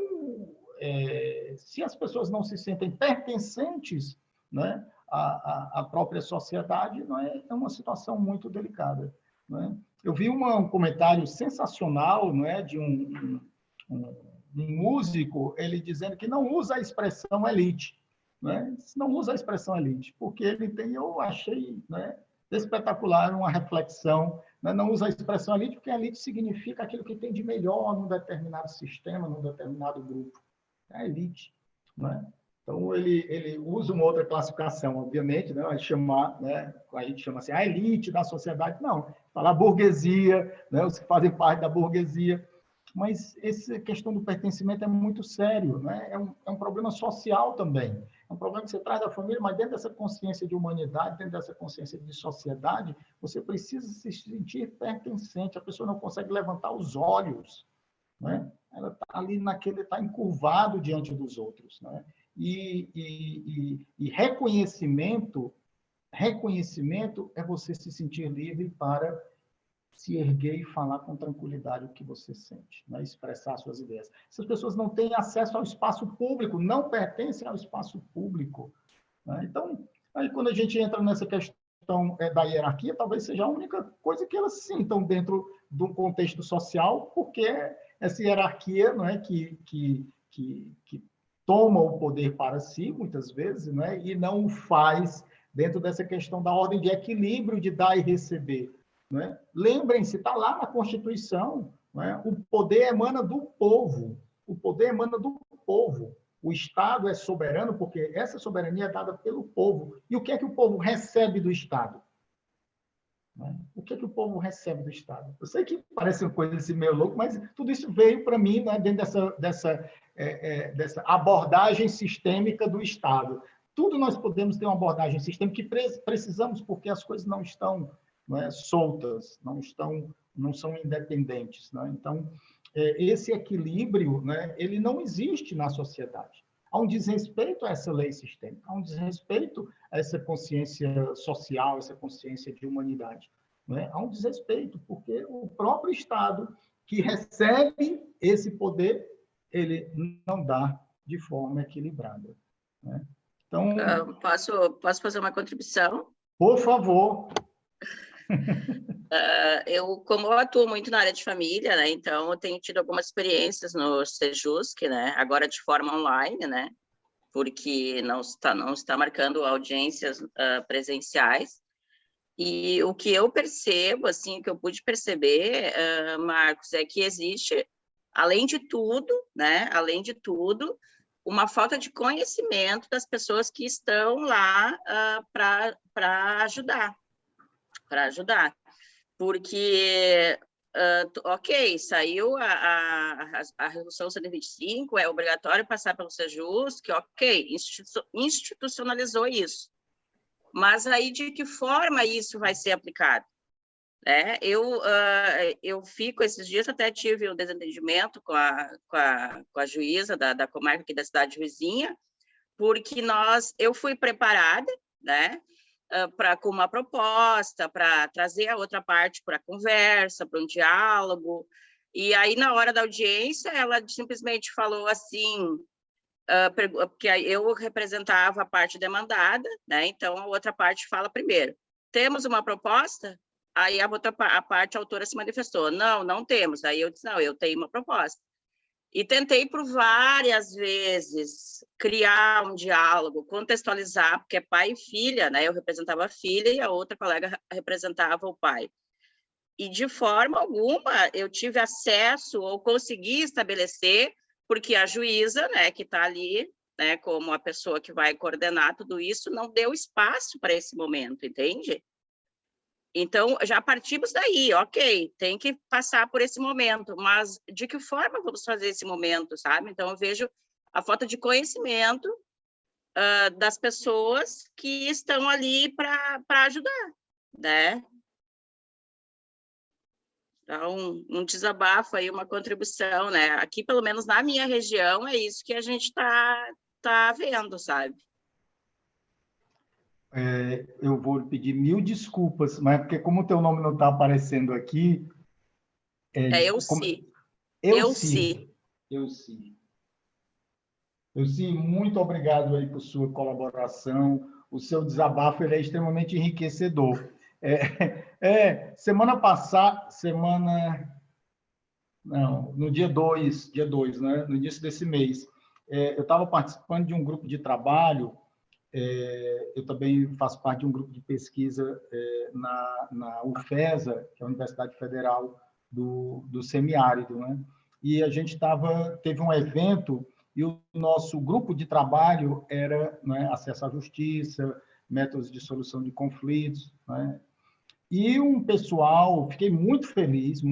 se as pessoas não se sentem pertencentes, né, à própria sociedade, não é uma situação muito delicada, né? Eu vi um comentário sensacional, não é, de um músico, ele dizendo que não usa a expressão elite, né? Não usa a expressão elite, porque ele tem, eu achei, né, espetacular uma reflexão, né? Não usa a expressão elite, porque elite significa aquilo que tem de melhor num determinado sistema, num determinado grupo. É a elite, né? Então, ele usa uma outra classificação, obviamente, né? A gente chama assim, a elite da sociedade. Não, fala a burguesia, né? Os que fazem parte da burguesia. Mas essa questão do pertencimento é muito sério, né? É um problema social também. É um problema que você traz da família, mas dentro dessa consciência de humanidade, dentro dessa consciência de sociedade, você precisa se sentir pertencente. A pessoa não consegue levantar os olhos, né? Ela está ali está encurvado diante dos outros, né? E reconhecimento é você se sentir livre para se erguer e falar com tranquilidade o que você sente, né? Expressar suas ideias. Essas pessoas não têm acesso ao espaço público, não pertencem ao espaço público, né? Então, aí quando a gente entra nessa questão da hierarquia, talvez seja a única coisa que elas sintam dentro de um contexto social, porque essa hierarquia, não é, que toma o poder para si, muitas vezes, não é, e não o faz dentro dessa questão da ordem de equilíbrio de dar e receber. Não é? Lembrem-se, está lá na Constituição, não é? O poder emana do povo, o poder emana do povo. O Estado é soberano porque essa soberania é dada pelo povo. E o que é que o povo recebe do Estado? O que é que o povo recebe do Estado? Eu sei que parece uma coisa assim meio louca, mas tudo isso veio para mim, né, dentro dessa abordagem sistêmica do Estado. Tudo nós podemos ter uma abordagem sistêmica que precisamos, porque as coisas não estão, não é, soltas, não são independentes, né? Então, esse equilíbrio, né, ele não existe na sociedade. Há um desrespeito a essa lei sistêmica, há um desrespeito a essa consciência social, essa consciência de humanidade, né? Há um desrespeito, porque o próprio Estado que recebe esse poder, ele não dá de forma equilibrada, né? Então, posso fazer uma contribuição? Por favor. Como eu atuo muito na área de família, né, então eu tenho tido algumas experiências no Sejusc, né, agora de forma online, né, porque não está marcando audiências presenciais. E o que eu percebo, assim, que eu pude perceber, Marcos, é que existe, além de tudo, né, uma falta de conhecimento das pessoas que estão lá para ajudar. Porque, ok, saiu a Resolução 125, é obrigatório passar pelo Sejusc, ok, institucionalizou isso. Mas aí, de que forma isso vai ser aplicado? Eu fico, esses dias até tive um desentendimento com a juíza da comarca aqui da cidade vizinha, porque eu fui preparada, né, com uma proposta, para trazer a outra parte para a conversa, para um diálogo, e aí, na hora da audiência, ela simplesmente falou assim, porque eu representava a parte demandada, né? Então, a outra parte fala primeiro, temos uma proposta? Aí a parte autora se manifestou, não temos. Aí eu disse, não, eu tenho uma proposta. E tentei por várias vezes criar um diálogo, contextualizar, porque é pai e filha, né? Eu representava a filha e a outra colega representava o pai. E de forma alguma eu tive acesso ou consegui estabelecer, porque a juíza, né, que está ali, né, como a pessoa que vai coordenar tudo isso, não deu espaço para esse momento, entende? Então, já partimos daí, ok, tem que passar por esse momento, mas de que forma vamos fazer esse momento, sabe? Então, eu vejo a falta de conhecimento das pessoas que estão ali para ajudar, né? Então, um desabafo aí, uma contribuição, né? Aqui, pelo menos na minha região, é isso que a gente tá vendo, sabe? eu vou pedir mil desculpas, mas porque como o teu nome não está aparecendo aqui... Elci. Elci. Elci, muito obrigado aí por sua colaboração. O seu desabafo ele é extremamente enriquecedor. Semana passada, no dia 2, né? No início desse mês, eu estava participando de um grupo de trabalho. Eu também faço parte de um grupo de pesquisa na UFESA, que é a Universidade Federal do Semiárido, né? E a gente teve um evento e o nosso grupo de trabalho era, né, acesso à justiça, métodos de solução de conflitos, né? E fiquei muito feliz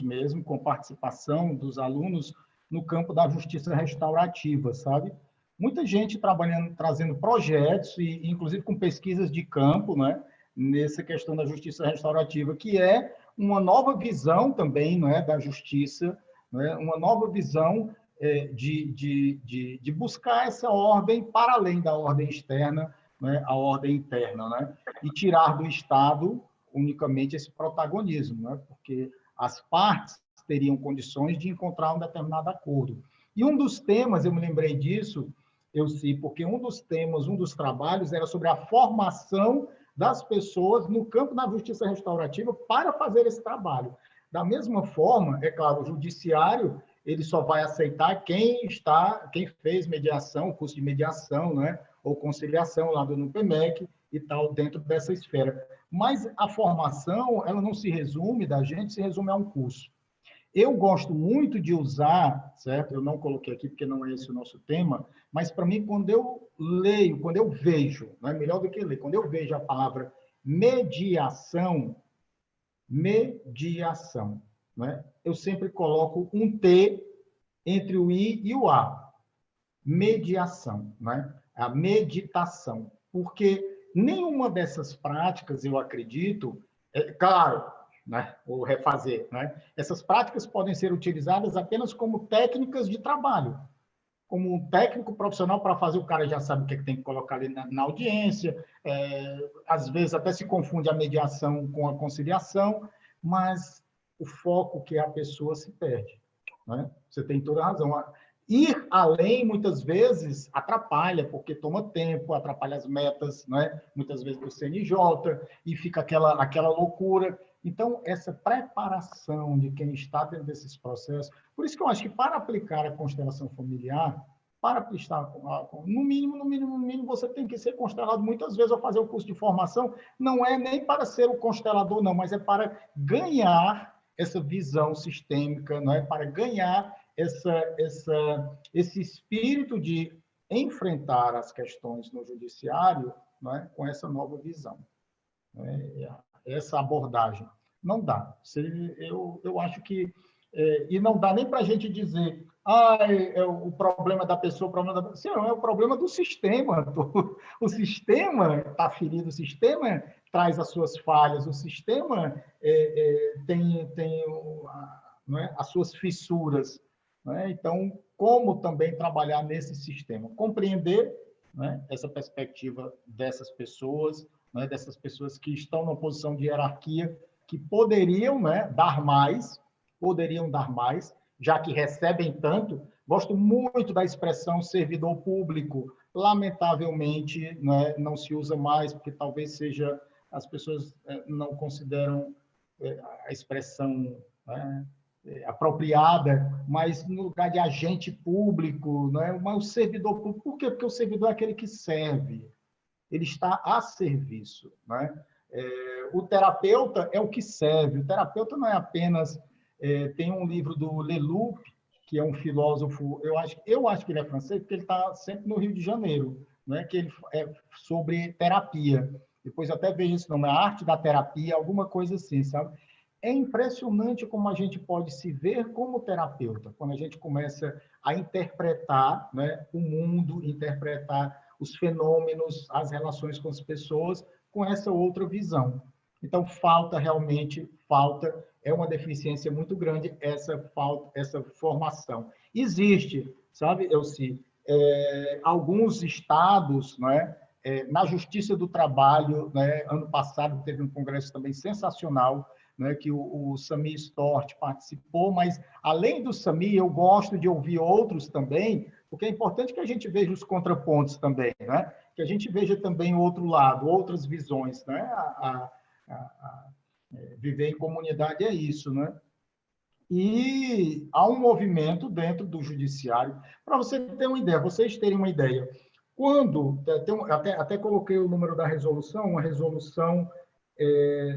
mesmo com a participação dos alunos no campo da justiça restaurativa, sabe? Muita gente trabalhando, trazendo projetos, e inclusive com pesquisas de campo, né, nessa questão da justiça restaurativa, que é uma nova visão também, né, da justiça, né, uma nova visão de buscar essa ordem para além da ordem externa, né, a ordem interna, né, e tirar do Estado unicamente esse protagonismo, né, porque as partes teriam condições de encontrar um determinado acordo. E um dos temas, eu me lembrei disso, porque um dos trabalhos era sobre a formação das pessoas no campo da justiça restaurativa para fazer esse trabalho. Da mesma forma, é claro, o judiciário ele só vai aceitar quem fez mediação, curso de mediação, né, ou conciliação lá do NUPEMEC e tal, dentro dessa esfera. Mas a formação, ela não se resume se resume a um curso. Eu gosto muito de usar, certo? Eu não coloquei aqui porque não é esse o nosso tema, mas para mim, quando eu leio, quando eu vejo, não é melhor do que ler, quando eu vejo a palavra mediação, né? Eu sempre coloco um T entre o I e o A. Mediação, né? A meditação. Porque nenhuma dessas práticas, eu acredito, claro, né? Ou refazer, né? Essas práticas podem ser utilizadas apenas como técnicas de trabalho, como um técnico profissional para fazer, o cara já sabe o que tem que colocar ali na audiência, às vezes até se confunde a mediação com a conciliação, mas o foco que a pessoa se perde, né? Você tem toda a razão. Ir além, muitas vezes, atrapalha, porque toma tempo, atrapalha as metas, né? Muitas vezes do CNJ, e fica aquela loucura. Então, essa preparação de quem está dentro desses processos, por isso que eu acho que para aplicar a constelação familiar, para estar, no mínimo, você tem que ser constelado muitas vezes ao fazer o curso de formação, não é nem para ser o constelador, não, mas é para ganhar essa visão sistêmica, não é? Para ganhar esse espírito de enfrentar as questões no judiciário, não é? Com essa nova visão, essa abordagem. Não dá. Eu acho que... e não dá nem para a gente dizer o problema da pessoa, o problema da... Sim, é o problema do sistema. O sistema está ferido, o sistema traz as suas falhas, o sistema tem não é? As suas fissuras. Não é? Então, como também trabalhar nesse sistema? Compreender, né, essa perspectiva dessas pessoas, né, dessas pessoas que estão numa posição de hierarquia, que poderiam, né, dar mais, já que recebem tanto. Gosto muito da expressão servidor público. Lamentavelmente, né, não se usa mais, porque talvez as pessoas não consideram a expressão, né, apropriada, mas no lugar de agente público, né, mas o servidor público. Por quê? Porque o servidor é aquele que serve, ele está a serviço, né? O terapeuta é o que serve. O terapeuta não é apenas... tem um livro do Leloup, que é um filósofo, eu acho que ele é francês, porque ele está sempre no Rio de Janeiro, né? Que ele é sobre terapia. Depois eu até vejo esse nome, a arte da terapia, alguma coisa assim, sabe? É impressionante como a gente pode se ver como terapeuta, quando a gente começa a interpretar, né, o mundo, interpretar os fenômenos, as relações com as pessoas, com essa outra visão. Então, realmente falta, é uma deficiência muito grande essa formação. Existe, sabe, Elci, alguns estados, não é, na Justiça do Trabalho, né, ano passado teve um congresso também sensacional, né, que o Sami Stort participou, mas, além do Sami, eu gosto de ouvir outros também, porque é importante que a gente veja os contrapontos também, né? Que a gente veja também o outro lado, outras visões. Né? Viver em comunidade é isso. Né? E há um movimento dentro do judiciário, para você ter uma ideia, vocês terem uma ideia, quando, até coloquei o número da resolução, uma resolução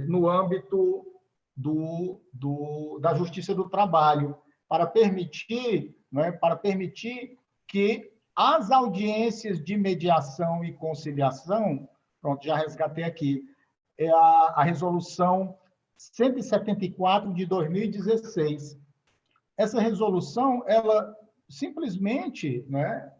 no âmbito da Justiça do Trabalho, para permitir, né, que as audiências de mediação e conciliação, pronto, já resgatei aqui, é a resolução 174 de 2016. Essa resolução, ela simplesmente, né,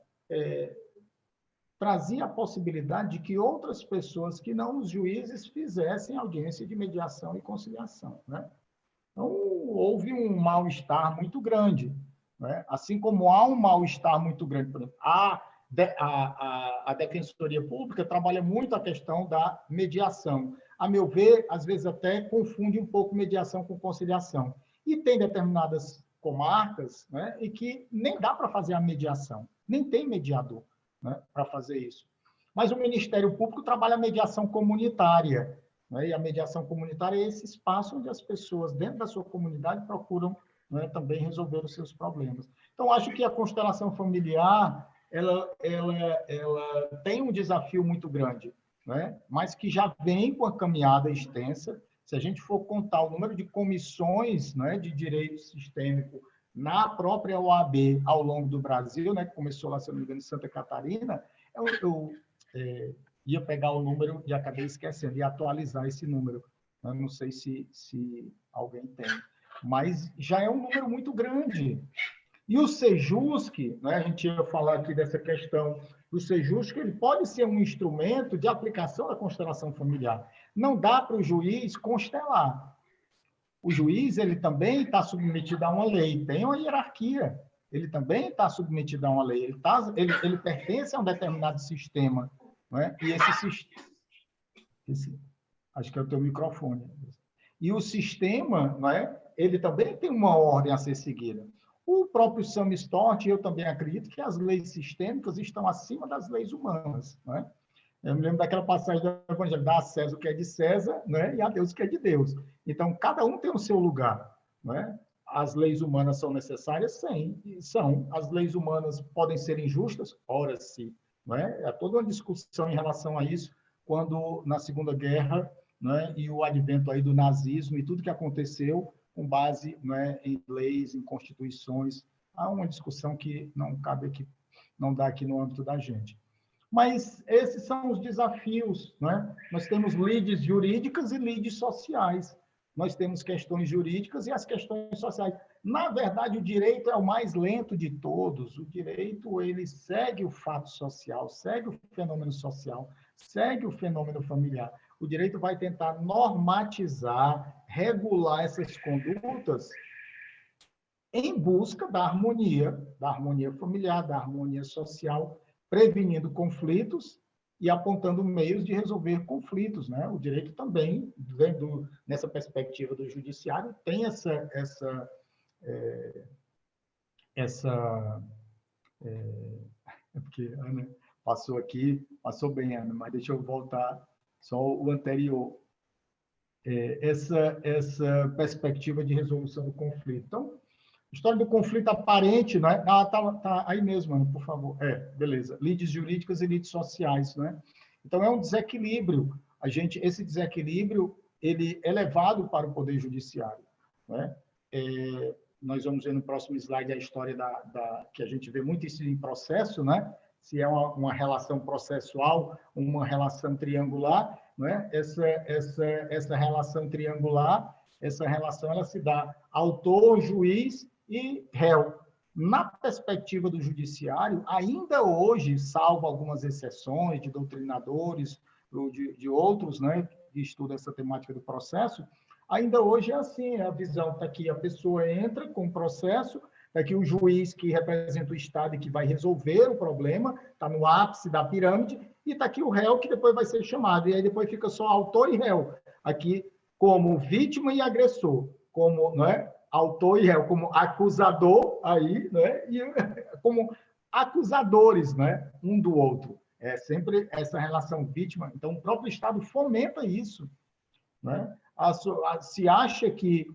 trazia a possibilidade de que outras pessoas que não os juízes fizessem audiência de mediação e conciliação. Né? Então, houve um mal-estar muito grande. Né? Assim como há um mal-estar muito grande, por exemplo, a Defensoria Pública trabalha muito a questão da mediação. A meu ver, às vezes até confunde um pouco mediação com conciliação. E tem determinadas comarcas, né, e que nem dá para fazer a mediação, nem tem mediador, né, para fazer isso. Mas o Ministério Público trabalha a mediação comunitária, né, e a mediação comunitária é esse espaço onde as pessoas, dentro da sua comunidade, procuram, né, também resolver os seus problemas. Então, acho que a constelação familiar ela tem um desafio muito grande, né, mas que já vem com a caminhada extensa. Se a gente for contar o número de comissões, né, de direito sistêmico na própria OAB ao longo do Brasil, né, que começou lá, se não me engano, em Santa Catarina, eu ia pegar o número e acabei esquecendo, ia atualizar esse número. Eu não sei se alguém tem, mas já é um número muito grande. E o Sejusc, né, a gente ia falar aqui dessa questão do Sejusc, ele pode ser um instrumento de aplicação da constelação familiar. Não dá para o juiz constelar. O juiz, ele também está submetido a uma lei, tem uma hierarquia. Ele também está submetido a uma lei. Ele pertence a um determinado sistema. Não é? E acho que é o teu microfone. E o sistema, não é? Ele também tem uma ordem a ser seguida. O próprio Sami Stort, eu também acredito que as leis sistêmicas estão acima das leis humanas. Não é? Eu me lembro daquela passagem do Evangelho, dá a César o que é de César, né? E a Deus o que é de Deus. Então, cada um tem o seu lugar. Né? As leis humanas são necessárias? Sim, são. As leis humanas podem ser injustas? Ora, sim. Né? Há toda uma discussão em relação a isso, quando na Segunda Guerra, né, e o advento aí do nazismo e tudo que aconteceu com base, né, em leis, em constituições, há uma discussão que não cabe aqui, não dá aqui no âmbito da gente. Mas esses são os desafios, né? Nós temos lides jurídicas e lides sociais. Nós temos questões jurídicas e as questões sociais. Na verdade, o direito é o mais lento de todos. O direito, ele segue o fato social, segue o fenômeno social, segue o fenômeno familiar. O direito vai tentar normatizar, regular essas condutas em busca da harmonia familiar, da harmonia social, prevenindo conflitos e apontando meios de resolver conflitos. Né? O direito também, nessa perspectiva do judiciário, tem essa porque a Ana passou aqui, passou bem, Ana, mas deixa eu voltar só o anterior. Essa perspectiva de resolução do conflito. Então, história do conflito aparente, né? Tá aí mesmo, Ana, por favor. Beleza. Lides jurídicas e lides sociais, né? Então, é um desequilíbrio. Esse desequilíbrio, ele é levado para o Poder Judiciário, né? Nós vamos ver no próximo slide a história que a gente vê muito isso em processo, né? Se é uma relação processual, uma relação triangular, né? Essa relação triangular, ela se dá autor, juiz e réu. Na perspectiva do judiciário, ainda hoje, salvo algumas exceções de doutrinadores, ou de outros, né, que estudam essa temática do processo, ainda hoje é assim, a visão está aqui, a pessoa entra com o processo, está aqui o juiz que representa o Estado e que vai resolver o problema, está no ápice da pirâmide, e está aqui o réu que depois vai ser chamado, e aí depois fica só autor e réu, aqui como vítima e agressor, como, não é, autor e réu, como acusador, aí, né, e como acusadores, né, um do outro. É sempre essa relação vítima. Então, o próprio Estado fomenta isso, né? Se acha que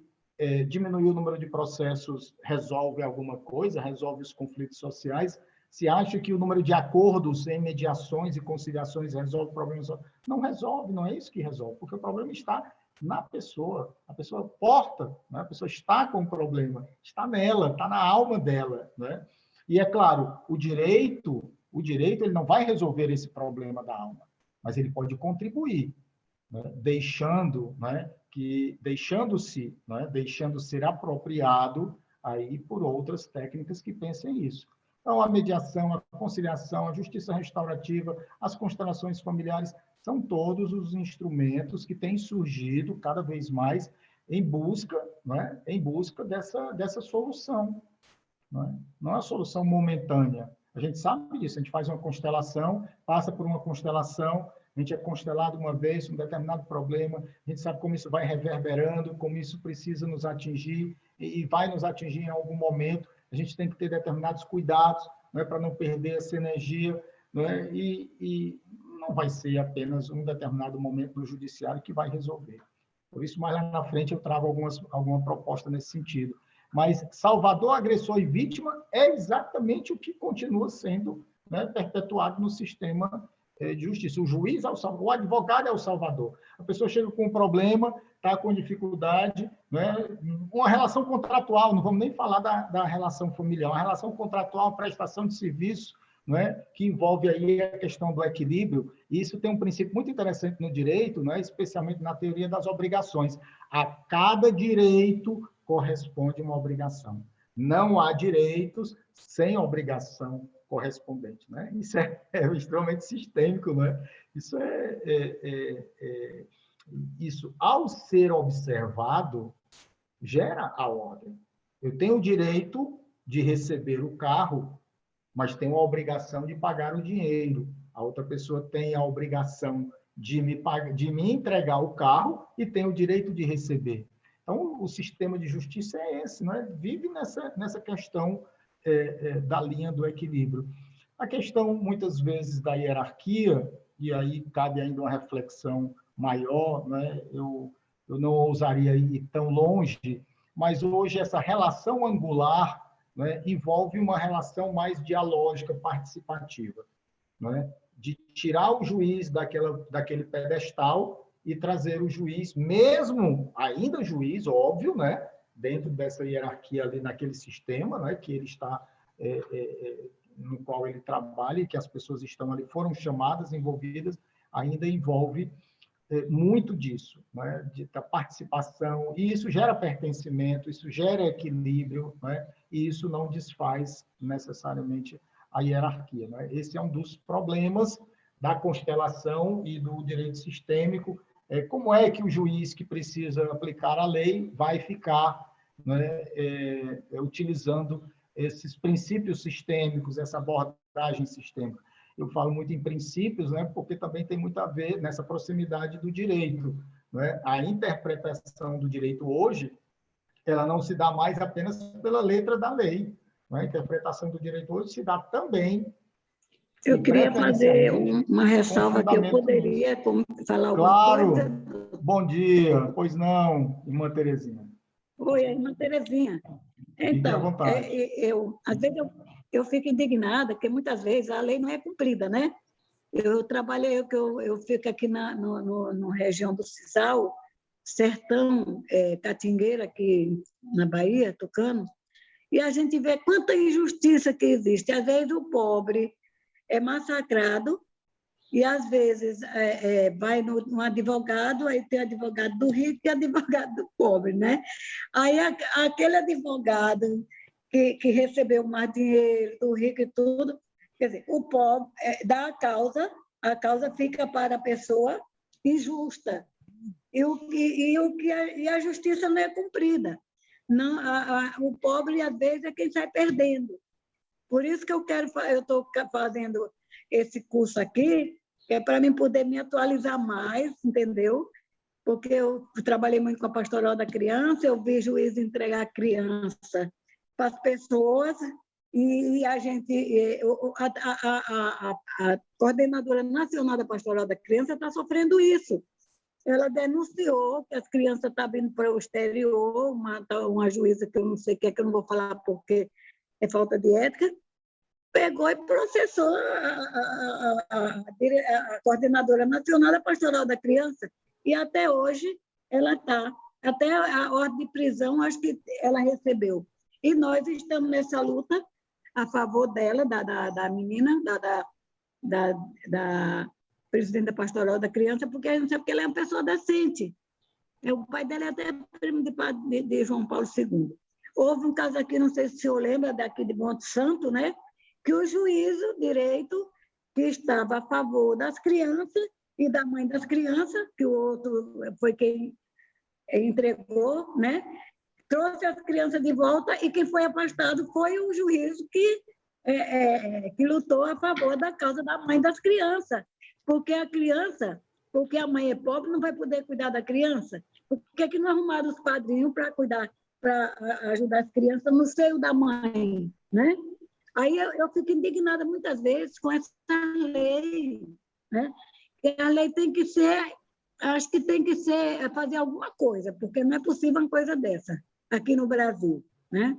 diminuir o número de processos resolve alguma coisa, resolve os conflitos sociais, se acha que o número de acordos em mediações e conciliações resolve problemas, não resolve, não é isso que resolve, porque o problema está na pessoa, a pessoa porta, né? A pessoa está com o problema, está nela, está na alma dela, né? E é claro, o direito ele não vai resolver esse problema da alma, mas ele pode contribuir, né? Deixando-se, né? Deixando ser apropriado aí por outras técnicas que pensem isso. Então, a mediação, a conciliação, a justiça restaurativa, as constelações familiares, são todos os instrumentos que têm surgido cada vez mais em busca, né? Em busca dessa solução. Não é uma solução momentânea. A gente sabe disso, a gente faz uma constelação, passa por uma constelação, a gente é constelado uma vez, um determinado problema, a gente sabe como isso vai reverberando, como isso precisa nos atingir, e vai nos atingir em algum momento. A gente tem que ter determinados cuidados, né, para não perder essa energia, né, e não vai ser apenas um determinado momento no judiciário que vai resolver. Por isso, mais lá na frente, eu trago alguma proposta nesse sentido. Mas salvador, agressor e vítima é exatamente o que continua sendo, né, perpetuado no sistema de justiça. O juiz é o salvador, o advogado é o salvador. A pessoa chega com um problema, está com dificuldade, né, uma relação contratual, não vamos nem falar da relação familiar, uma relação contratual, uma prestação de serviço, né, que envolve aí a questão do equilíbrio, e isso tem um princípio muito interessante no direito, né, especialmente na teoria das obrigações. A cada direito corresponde uma obrigação. Não há direitos sem obrigação correspondente, né? Isso é extremamente sistêmico, né? Isso, ao ser observado, gera a ordem. Eu tenho o direito de receber o carro, mas tenho a obrigação de pagar o dinheiro. A outra pessoa tem a obrigação de me entregar o carro e tem o direito de receber. Então, o sistema de justiça é esse, né? Vive nessa questão da linha do equilíbrio. A questão, muitas vezes, da hierarquia, e aí cabe ainda uma reflexão maior, né? Eu não ousaria ir tão longe, mas hoje essa relação angular, né, envolve uma relação mais dialógica, participativa, né? De tirar o juiz daquele pedestal e trazer o juiz, mesmo ainda juiz, óbvio, né, dentro dessa hierarquia ali naquele sistema, né, que ele está, no qual ele trabalha e que as pessoas estão ali, foram chamadas, envolvidas, ainda envolve muito disso, né, da participação, e isso gera pertencimento, isso gera equilíbrio, né, e isso não desfaz necessariamente a hierarquia, né? Esse é um dos problemas da constelação e do direito sistêmico. Como é que o juiz que precisa aplicar a lei vai ficar, né, utilizando esses princípios sistêmicos, essa abordagem sistêmica? Eu falo muito em princípios, né, porque também tem muito a ver nessa proximidade do direito, né? A interpretação do direito hoje, ela não se dá mais apenas pela letra da lei, né? A interpretação do direito hoje se dá também. Eu queria fazer uma ressalva que eu poderia falar alguma coisa. Claro. Bom dia. Pois não, irmã Terezinha. Oi, irmã Terezinha. Então, às vezes eu fico indignada, porque muitas vezes a lei não é cumprida, né? Eu fico aqui na região do Sisal, Sertão, Catingueira, aqui na Bahia, Tucano, e a gente vê quanta injustiça que existe. Às vezes o pobre é massacrado e, às vezes, vai no advogado, aí tem advogado do rico e advogado do pobre, né? Aí aquele advogado que recebeu mais dinheiro do rico e tudo, quer dizer, o pobre dá a causa fica para a pessoa injusta e a justiça não é cumprida. não, o pobre, às vezes, é quem sai perdendo. Por isso que eu estou fazendo esse curso aqui, que é para mim poder me atualizar mais, entendeu? Porque eu trabalhei muito com a pastoral da criança, eu vi juiz entregar a criança para as pessoas, e a gente, a coordenadora nacional da pastoral da criança está sofrendo isso. Ela denunciou que as crianças estavam indo para o exterior, uma juíza que eu não sei o que é, que eu não vou falar porque é falta de ética, pegou e processou a coordenadora nacional da pastoral da criança, e até hoje ela está, até a ordem de prisão, acho que ela recebeu. E nós estamos nessa luta a favor dela, da menina, da presidente da pastoral da criança, porque a gente sabe que ela é uma pessoa decente. O pai dela é até primo de João Paulo II. Houve um caso aqui, não sei se o senhor lembra, daqui de Monte Santo, né? Que o juiz do direito, que estava a favor das crianças e da mãe das crianças, que o outro foi quem entregou, né? Trouxe as crianças de volta, e quem foi afastado foi o juiz que lutou a favor da causa da mãe das crianças. Porque a mãe é pobre, não vai poder cuidar da criança. Por que não arrumaram os padrinhos para cuidar, para ajudar as crianças no seio da mãe, né? Aí eu fico indignada muitas vezes com essa lei, né? Que a lei tem que ser, acho que tem que ser, fazer alguma coisa, porque não é possível uma coisa dessa aqui no Brasil, né?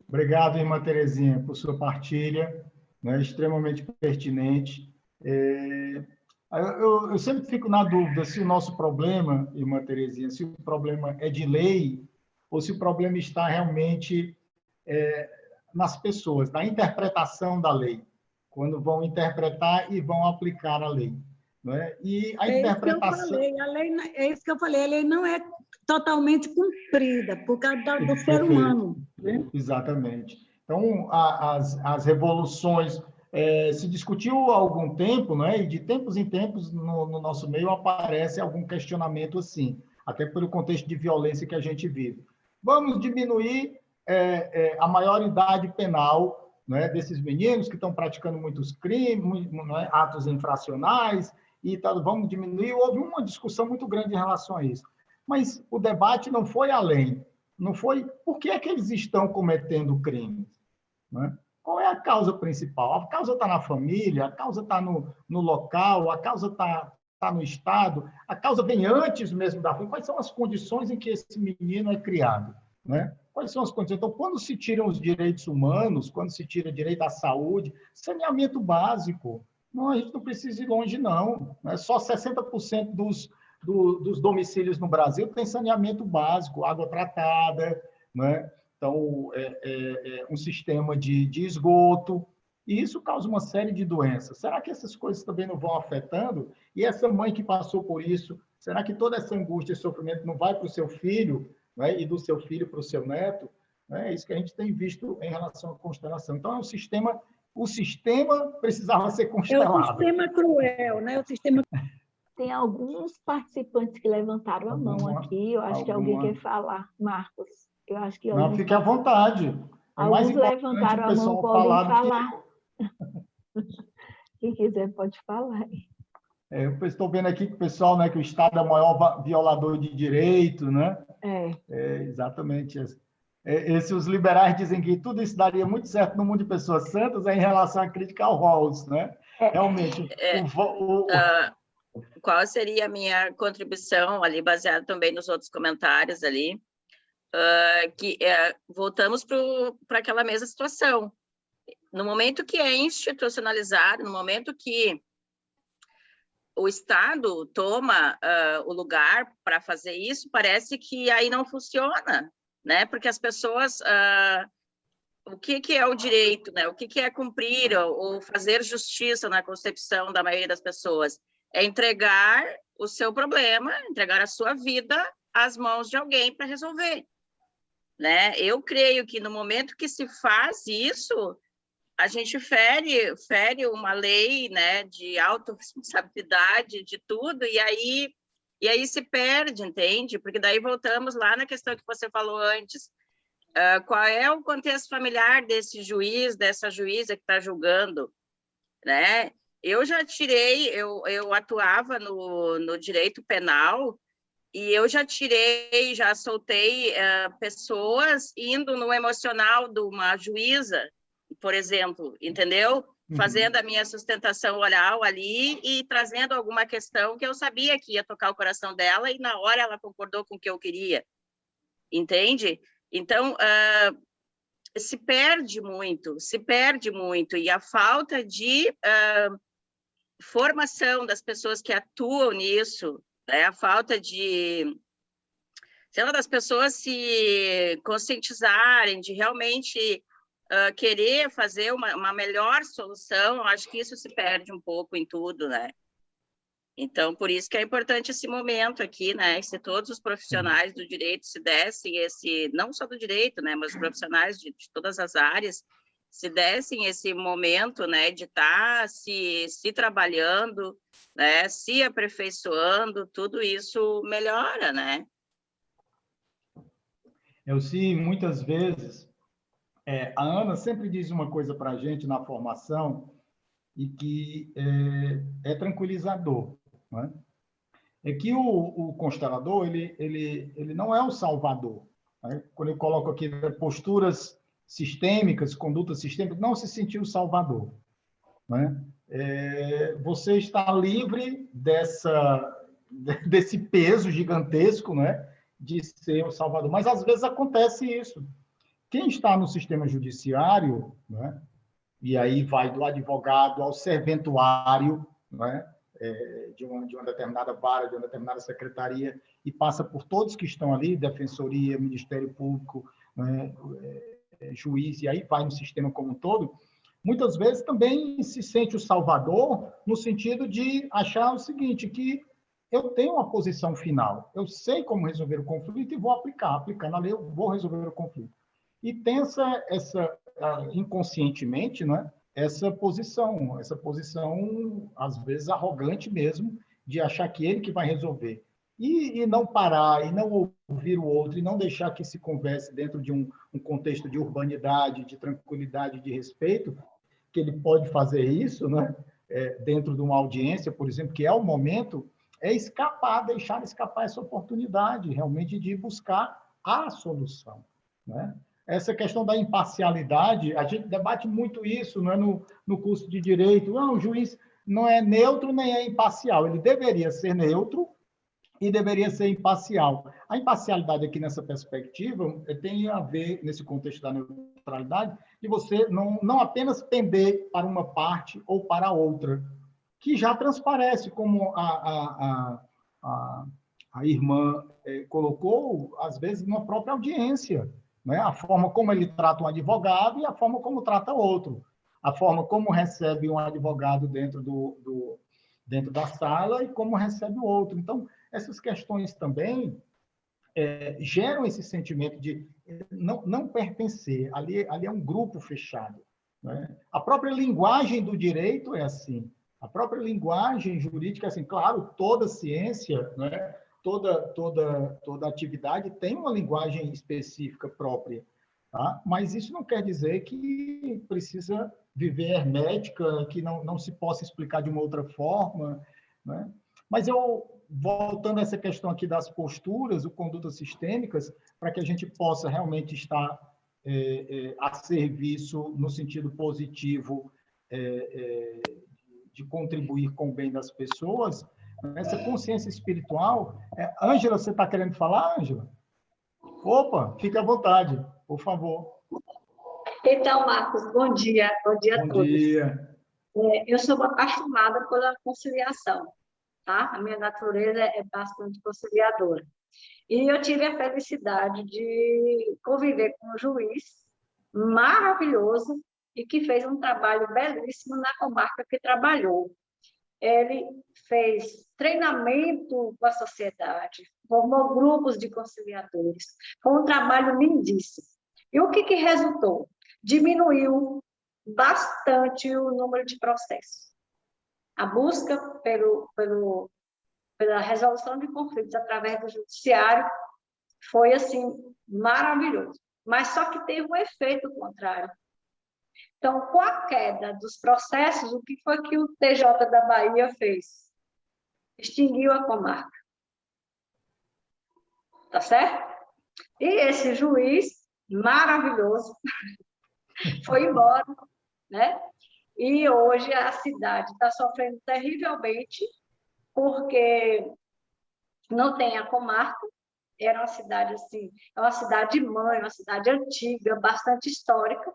Obrigado, irmã Terezinha, por sua partilha, né, extremamente pertinente. Eu sempre fico na dúvida se o nosso problema, irmã Terezinha, se o problema é de lei ou se o problema está realmente nas pessoas, na interpretação da lei, quando vão interpretar e vão aplicar a lei. Né? E a interpretação... É isso que eu falei, a lei não é totalmente cumprida por causa do ser humano. Né? Exatamente. Então, as revoluções... se discutiu há algum tempo, né? E de tempos em tempos, no nosso meio, aparece algum questionamento assim, até pelo contexto de violência que a gente vive. Vamos diminuir a maioridade penal, né, desses meninos que estão praticando muitos crimes, né, atos infracionais, e tal, vamos diminuir. Houve uma discussão muito grande em relação a isso. Mas o debate não foi além, não foi por que é que eles estão cometendo crimes, né? Qual é a causa principal? A causa está na família, a causa está no local, a causa está no Estado, a causa vem antes mesmo da família. Quais são as condições em que esse menino é criado? Né? Quais são as condições? Então, quando se tiram os direitos humanos, quando se tira direito à saúde, saneamento básico, não, a gente não precisa ir longe, não. Né? Só 60% dos domicílios no Brasil tem saneamento básico, água tratada, né? Então, um sistema de esgoto, e isso causa uma série de doenças. Será que essas coisas também não vão afetando? E essa mãe que passou por isso, será que toda essa angústia e sofrimento não vai para o seu filho, né? E do seu filho para o seu neto? É isso que a gente tem visto em relação à constelação. Então, o sistema precisava ser constelado. É o sistema cruel, né? O sistema... Tem alguns participantes que levantaram a mão aqui, eu acho que alguém quer falar. Marcos. Eu acho que não, fique à vontade. Alguns levantaram a mão, podem falar. Quem quiser pode falar. Eu estou vendo aqui que o pessoal, né, que o Estado é o maior violador de direito, né? Exatamente. Os liberais dizem que tudo isso daria muito certo no mundo de pessoas santas em relação à crítica ao Rawls, né? Realmente. Qual seria a minha contribuição ali, baseada também nos outros comentários ali? Voltamos para aquela mesma situação. No momento que é institucionalizado, no momento que o Estado toma o lugar para fazer isso, parece que aí não funciona, né? Porque as pessoas... o que é o direito, né? O que é cumprir ou fazer justiça na concepção da maioria das pessoas? É entregar o seu problema, entregar a sua vida às mãos de alguém para resolver. Né? Eu creio que no momento que se faz isso, a gente fere uma lei, né, de autorresponsabilidade de tudo, e aí E aí se perde, entende? Porque daí voltamos lá na questão que você falou antes. Qual é o contexto familiar desse juiz, dessa juíza que está julgando, né? Eu já tirei, eu atuava no direito penal e eu já soltei pessoas indo no emocional de uma juíza, por exemplo, entendeu? Fazendo a minha sustentação oral ali e trazendo alguma questão que eu sabia que ia tocar o coração dela e na hora ela concordou com o que eu queria, entende? Então, se perde muito, e a falta de formação das pessoas que atuam nisso, né? A falta de, sei lá, das pessoas se conscientizarem, de realmente querer fazer uma melhor solução, eu acho que isso se perde um pouco em tudo, né? Então, por isso que é importante esse momento aqui, né? Se todos os profissionais do direito se dessem não só do direito, né? Mas os profissionais de todas as áreas se dessem esse momento, né? De estar se trabalhando, né? Se aperfeiçoando, tudo isso melhora, né? Eu sei, muitas vezes, a Ana sempre diz uma coisa para a gente na formação e que é tranquilizador, né? É que o constelador, ele não é o salvador, né? Quando eu coloco aqui posturas sistêmicas, condutas sistêmicas, não se sentir o salvador, né? Você está livre desse peso gigantesco, né? De ser o salvador. Mas, às vezes, acontece isso. Quem está no sistema judiciário, né? E aí vai do advogado ao serventuário, né? De uma determinada vara, de uma determinada secretaria, e passa por todos que estão ali, Defensoria, Ministério Público, né? Juiz, e aí vai no sistema como um todo, muitas vezes também se sente o salvador no sentido de achar o seguinte, que eu tenho uma posição final, eu sei como resolver o conflito e vou aplicando a lei, eu vou resolver o conflito. E tem inconscientemente, né, essa posição, às vezes, arrogante mesmo, de achar que ele que vai resolver. E não parar, e não ouvir o outro, e não deixar que se converse dentro de um contexto de urbanidade, de tranquilidade, de respeito, que ele pode fazer isso, né, dentro de uma audiência, por exemplo, que é o momento, deixar escapar essa oportunidade, realmente, de buscar a solução, né? Essa questão da imparcialidade, a gente debate muito isso, não é, no curso de Direito. Não, o juiz não é neutro nem é imparcial. Ele deveria ser neutro e deveria ser imparcial. A imparcialidade aqui nessa perspectiva tem a ver, nesse contexto da neutralidade, de você não apenas pender para uma parte ou para outra, que já transparece, como a irmã colocou, às vezes, numa própria audiência, né? A forma como ele trata um advogado e a forma como trata outro. A forma como recebe um advogado dentro da sala e como recebe o outro. Então, essas questões também geram esse sentimento de não pertencer. Ali é um grupo fechado, né? A própria linguagem do direito é assim. A própria linguagem jurídica é assim. Claro, toda ciência, né? Toda atividade tem uma linguagem específica própria, tá? Mas isso não quer dizer que precisa viver hermética, que não se possa explicar de uma outra forma, né? Mas voltando a essa questão aqui das posturas, condutas sistêmicas, para que a gente possa realmente estar a serviço no sentido positivo de contribuir com o bem das pessoas, essa consciência espiritual. Ângela, você está querendo falar, Ângela? Opa, fique à vontade, por favor. Então, Marcos, bom dia a todos. Bom dia. Eu sou apaixonada pela conciliação, tá? A minha natureza é bastante conciliadora. E eu tive a felicidade de conviver com um juiz maravilhoso e que fez um trabalho belíssimo na comarca que trabalhou. Ele fez treinamento com a sociedade, formou grupos de conciliadores. Foi um trabalho lindíssimo. E o que resultou? Diminuiu bastante o número de processos. A busca pelo pela resolução de conflitos através do judiciário, foi, assim, maravilhoso. Mas só que teve um efeito contrário. Então, com a queda dos processos, o que foi que o TJ da Bahia fez? Extinguiu a comarca. Tá certo? E esse juiz maravilhoso foi embora, né? E hoje a cidade está sofrendo terrivelmente porque não tem a comarca. Era uma cidade assim, é uma cidade mãe, uma cidade antiga, bastante histórica,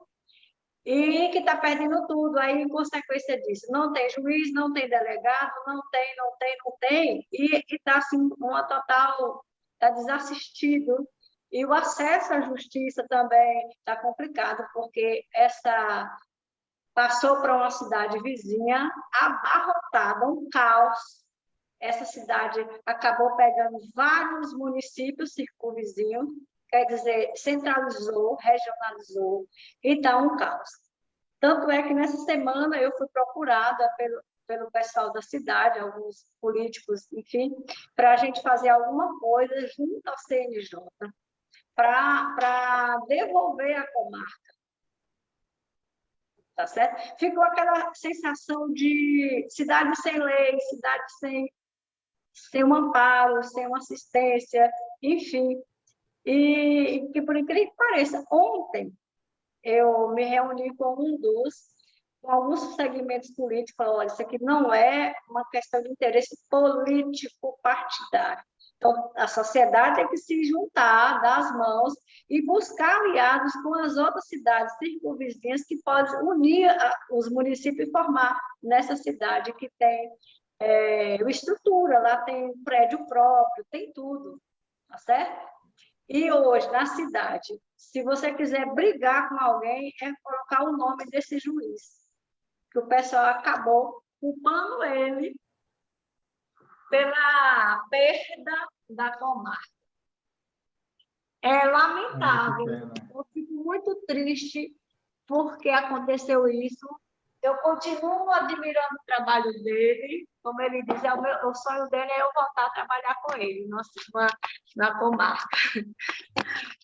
e que está perdendo tudo. Aí, em consequência disso, não tem juiz, não tem delegado, não tem, e está assim, uma total, está desassistido. E o acesso à justiça também está complicado, porque essa passou para uma cidade vizinha, abarrotada, um caos. Essa cidade acabou pegando vários municípios circunvizinhos, quer dizer, centralizou, regionalizou, e está um caos. Tanto é que nessa semana eu fui procurada pelo pessoal da cidade, alguns políticos, enfim, para a gente fazer alguma coisa junto ao CNJ, para devolver a comarca. Tá certo? Ficou aquela sensação de cidade sem lei, cidade sem um amparo, sem uma assistência, enfim. E que, por incrível que pareça, ontem eu me reuni com com alguns segmentos políticos, falando, olha, isso aqui não é uma questão de interesse político partidário. Então, a sociedade tem que se juntar, dar as mãos e buscar aliados com as outras cidades circunvizinhas que podem unir os municípios e formar nessa cidade que tem estrutura, lá tem um prédio próprio, tem tudo, tá certo? E hoje, na cidade, se você quiser brigar com alguém, é colocar o nome desse juiz, que o pessoal acabou culpando ele pela perda da comarca. É lamentável, eu fico muito triste porque aconteceu isso. Eu continuo admirando o trabalho dele, como ele diz, o sonho dele é eu voltar a trabalhar com ele na comarca.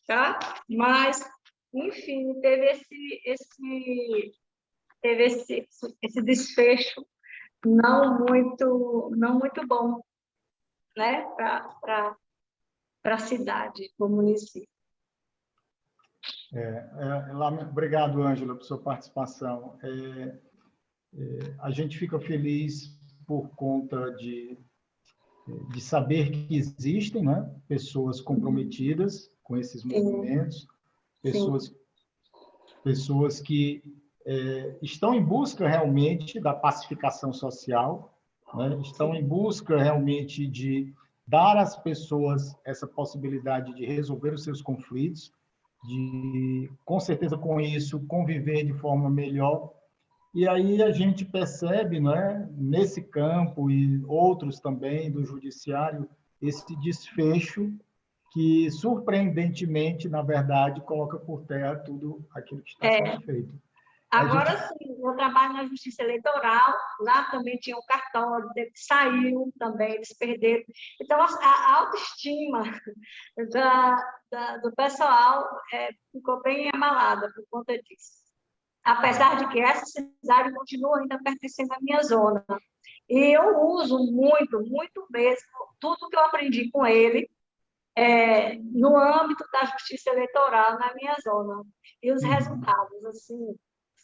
Tá? Mas, enfim, teve esse desfecho não muito bom, né, para a cidade, para o município. Obrigado, Ângela, por sua participação. A gente fica feliz por conta de saber que existem, né, pessoas comprometidas com esses movimentos, pessoas que estão em busca realmente da pacificação social, né, estão em busca realmente de dar às pessoas essa possibilidade de resolver os seus conflitos, de, com certeza, com isso, conviver de forma melhor. E aí a gente percebe, né, nesse campo e outros também do judiciário, esse desfecho que, surpreendentemente, na verdade, coloca por terra tudo aquilo que está sendo feito. Agora sim, eu trabalho na Justiça Eleitoral, lá também tinha um cartório, saiu também, eles perderam. Então, a autoestima do pessoal ficou bem abalada por conta disso. Apesar de que essa cidade continua ainda pertencendo à minha zona. E eu uso muito, muito mesmo, tudo que eu aprendi com ele no âmbito da Justiça Eleitoral na minha zona. E os resultados, assim,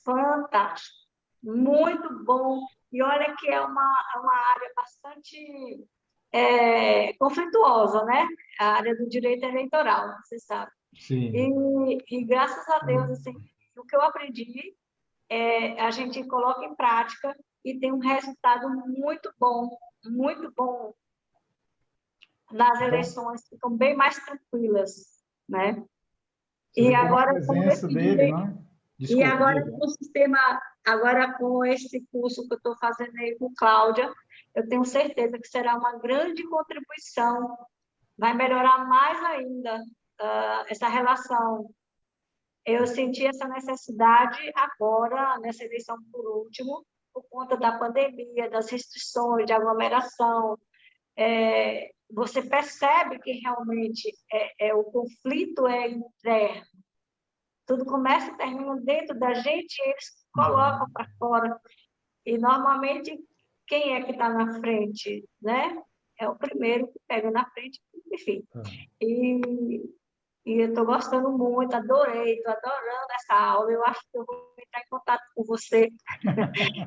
fantástico, muito bom. E olha que é uma área bastante conflituosa, né? A área do direito eleitoral, você sabe. Sim. E graças a Deus, assim, o que eu aprendi, a gente coloca em prática e tem um resultado muito bom nas eleições, ficam bem mais tranquilas, né? E agora com esse dele, né? Desculpa, e agora com o sistema, agora com esse curso que eu estou fazendo aí com Cláudia, eu tenho certeza que será uma grande contribuição, vai melhorar mais ainda essa relação. Eu senti essa necessidade agora, nessa eleição por último, por conta da pandemia, das restrições de aglomeração, você percebe que realmente o conflito é interno. Tudo começa e termina dentro da gente e eles colocam para fora. E, normalmente, quem é que está na frente, né? É o primeiro que pega na frente, enfim. E eu estou gostando muito, adorei, estou adorando essa aula. Eu acho que eu vou entrar em contato com você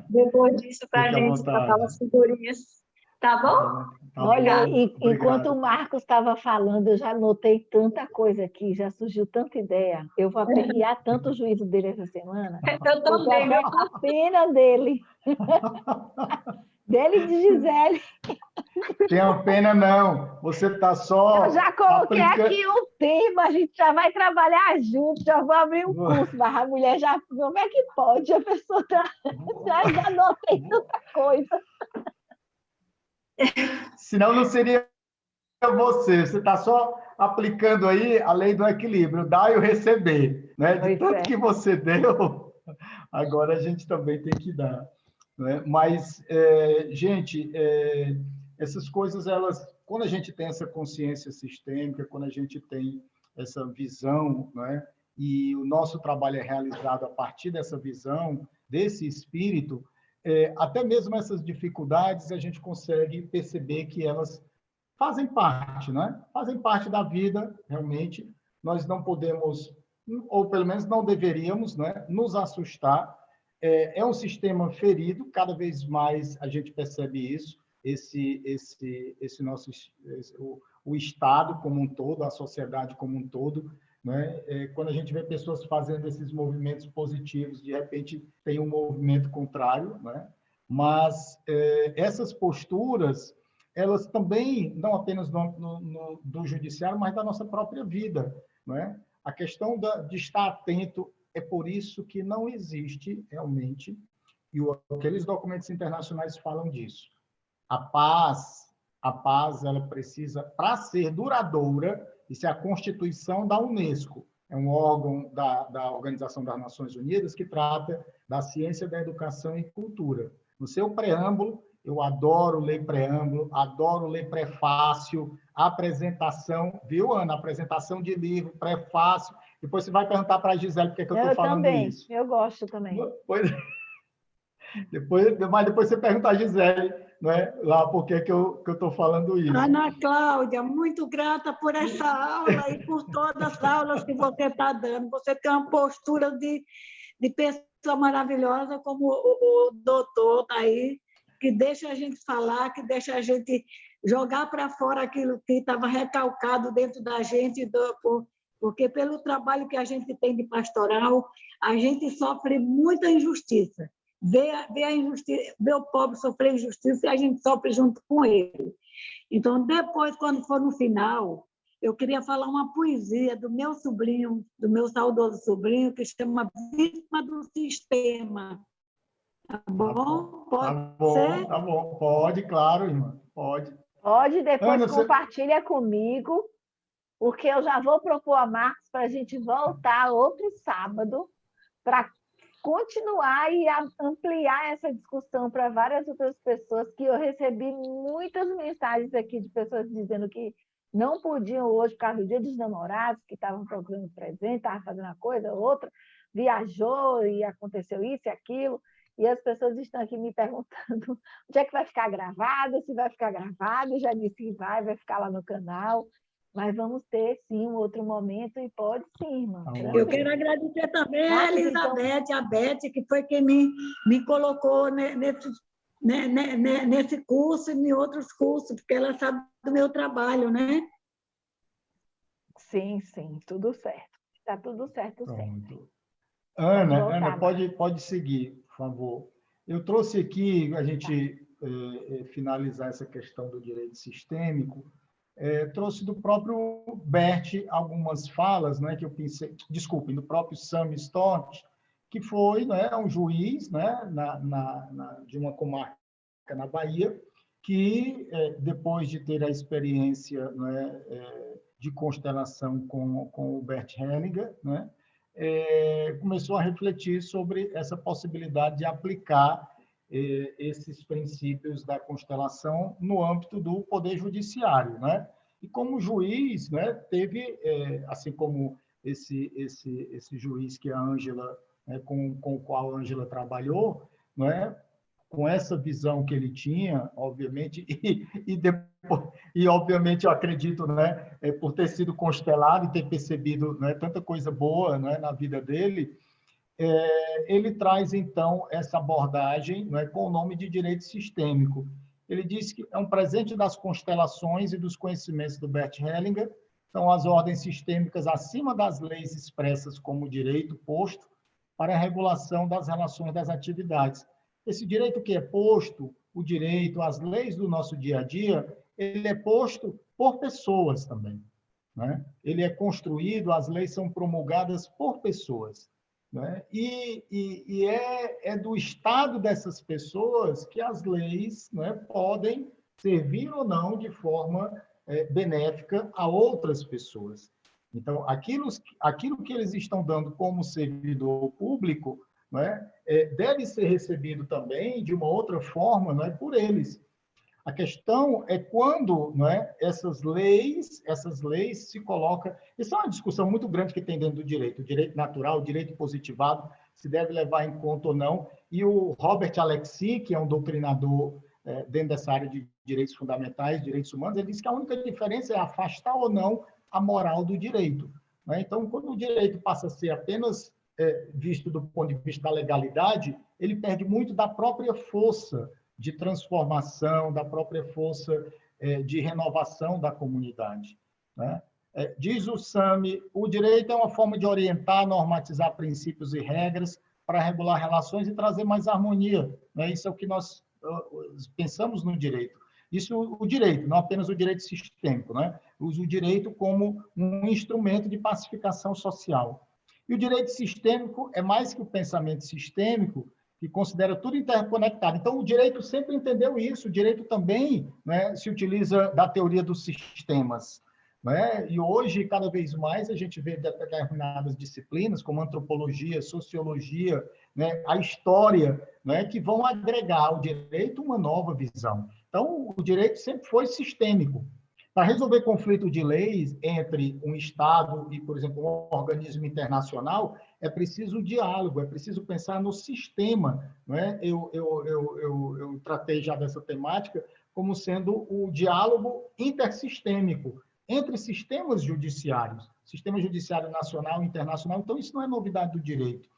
depois disso para a gente trocar umas figurinhas. Tá bom? Tá. Olha, enquanto o Marcos estava falando, eu já anotei tanta coisa aqui, já surgiu tanta ideia. Eu vou aperrear tanto o juízo dele essa semana. Eu também. Eu tô com pena dele. Dele e de Gisele. Tenha pena, não. Você está só... Eu já coloquei aqui um tema, a gente já vai trabalhar junto, já vou abrir um curso, mas a mulher já... Como é que pode? A pessoa já anotei tanta coisa. Senão não seria você. Você está só aplicando aí a lei do equilíbrio, dar e o receber. Né? De tanto que você deu, agora a gente também tem que dar. Né? Mas, gente, essas coisas, quando a gente tem essa consciência sistêmica, quando a gente tem essa visão, né? E o nosso trabalho é realizado a partir dessa visão, desse espírito, até mesmo essas dificuldades a gente consegue perceber que elas fazem parte, né? Fazem parte da vida, realmente. Nós não podemos, ou pelo menos não deveríamos, né, nos assustar. É um sistema ferido, cada vez mais a gente percebe isso, o Estado como um todo, a sociedade como um todo, né? Quando a gente vê pessoas fazendo esses movimentos positivos, de repente tem um movimento contrário, né? Mas essas posturas, elas também, não apenas do judiciário, mas da nossa própria vida, né? A questão de estar atento, é por isso que não existe realmente, e aqueles documentos internacionais falam disso. A paz, ela precisa, para ser duradoura, isso é a Constituição da Unesco, é um órgão da Organização das Nações Unidas que trata da ciência, da educação e cultura. No seu preâmbulo, eu adoro ler preâmbulo, adoro ler prefácio, apresentação, viu, Ana? Apresentação de livro, prefácio. Depois você vai perguntar para a Gisele por que eu estou falando isso. Eu gosto também. Mas depois você pergunta a Gisele, não é? Lá por que eu estou falando isso. Ana Cláudia, muito grata por essa aula e por todas as aulas que você está dando. Você tem uma postura de pessoa maravilhosa, como o doutor está aí, que deixa a gente falar, que deixa a gente jogar para fora aquilo que estava recalcado dentro da gente, porque pelo trabalho que a gente tem de pastoral, a gente sofre muita injustiça. Vê a injustiça, vê o pobre sofrer injustiça e a gente sofre junto com ele. Então, depois, quando for no final, eu queria falar uma poesia do meu sobrinho, do meu saudoso sobrinho, que chama Vítima do Sistema. Tá bom? Pode ser? Tá bom. Pode, claro, irmã. Pode. Pode, depois Ana, compartilha comigo, porque eu já vou propor a Marcos para a gente voltar outro sábado para continuar e ampliar essa discussão para várias outras pessoas, que eu recebi muitas mensagens aqui de pessoas dizendo que não podiam hoje por causa do Dia dos Namorados, que estavam procurando presente, estavam fazendo uma coisa, outra, viajou e aconteceu isso e aquilo, e as pessoas estão aqui me perguntando onde é que vai ficar gravado, se vai ficar gravado, eu já disse que vai ficar lá no canal. Mas vamos ter, sim, um outro momento, e pode sim, irmã. Eu quero agradecer também a Elizabeth, então... a Beth, que foi quem me colocou nesse curso e em outros cursos, porque ela sabe do meu trabalho, né? Sim, tudo certo. Está tudo certo sempre. Ana, pode seguir, por favor. Eu trouxe aqui, a gente finalizar essa questão do direito sistêmico, trouxe do próprio Bert algumas falas, né, que eu pensei, desculpem, do próprio Sam Stott, que foi, né, um juiz, né, de uma comarca na Bahia, que depois de ter a experiência, né, de constelação com o Bert Hellinger, né, começou a refletir sobre essa possibilidade de aplicar esses princípios da constelação no âmbito do Poder Judiciário, né? E como juiz, né, teve, assim como esse juiz que a Ângela, né, com o qual a Ângela trabalhou, né, com essa visão que ele tinha, obviamente, e obviamente eu acredito, né, por ter sido constelado e ter percebido, né, tanta coisa boa, né, na vida dele, ele traz, então, essa abordagem, né, com o nome de direito sistêmico. Ele diz que é um presente das constelações e dos conhecimentos do Bert Hellinger, são as ordens sistêmicas acima das leis expressas como direito posto para a regulação das relações das atividades. Esse direito que é posto, o direito, as leis do nosso dia a dia, ele é posto por pessoas também, né? Ele é construído, as leis são promulgadas por pessoas, né? E é do estado dessas pessoas que as leis, né, podem servir ou não de forma benéfica a outras pessoas. Então, aquilo que eles estão dando como servidor público, né, deve ser recebido também de uma outra forma, né, por eles. A questão é quando, né, essas leis se colocam... Isso é uma discussão muito grande que tem dentro do direito. O direito natural, o direito positivado, se deve levar em conta ou não. E o Robert Alexy, que é um doutrinador dentro dessa área de direitos fundamentais, direitos humanos, ele diz que a única diferença é afastar ou não a moral do direito, né? Então, quando o direito passa a ser apenas visto do ponto de vista da legalidade, ele perde muito da própria força de transformação, da própria força de renovação da comunidade, né? Diz o Sami, o direito é uma forma de orientar, normatizar princípios e regras para regular relações e trazer mais harmonia, né? Isso é o que nós pensamos no direito. Isso, o direito, não apenas o direito sistêmico, né? Usa o direito como um instrumento de pacificação social. E o direito sistêmico é mais que o pensamento sistêmico, que considera tudo interconectado. Então, o direito sempre entendeu isso. O direito também, né, se utiliza da teoria dos sistemas, né? E hoje, cada vez mais, a gente vê determinadas disciplinas, como antropologia, sociologia, né, a história, né, que vão agregar ao direito uma nova visão. Então, o direito sempre foi sistêmico. Para resolver conflito de leis entre um Estado e, por exemplo, um organismo internacional, é preciso diálogo, é preciso pensar no sistema, né? Eu tratei já dessa temática como sendo o diálogo intersistêmico entre sistemas judiciários, sistema judiciário nacional e internacional. Então, isso não é novidade do direito.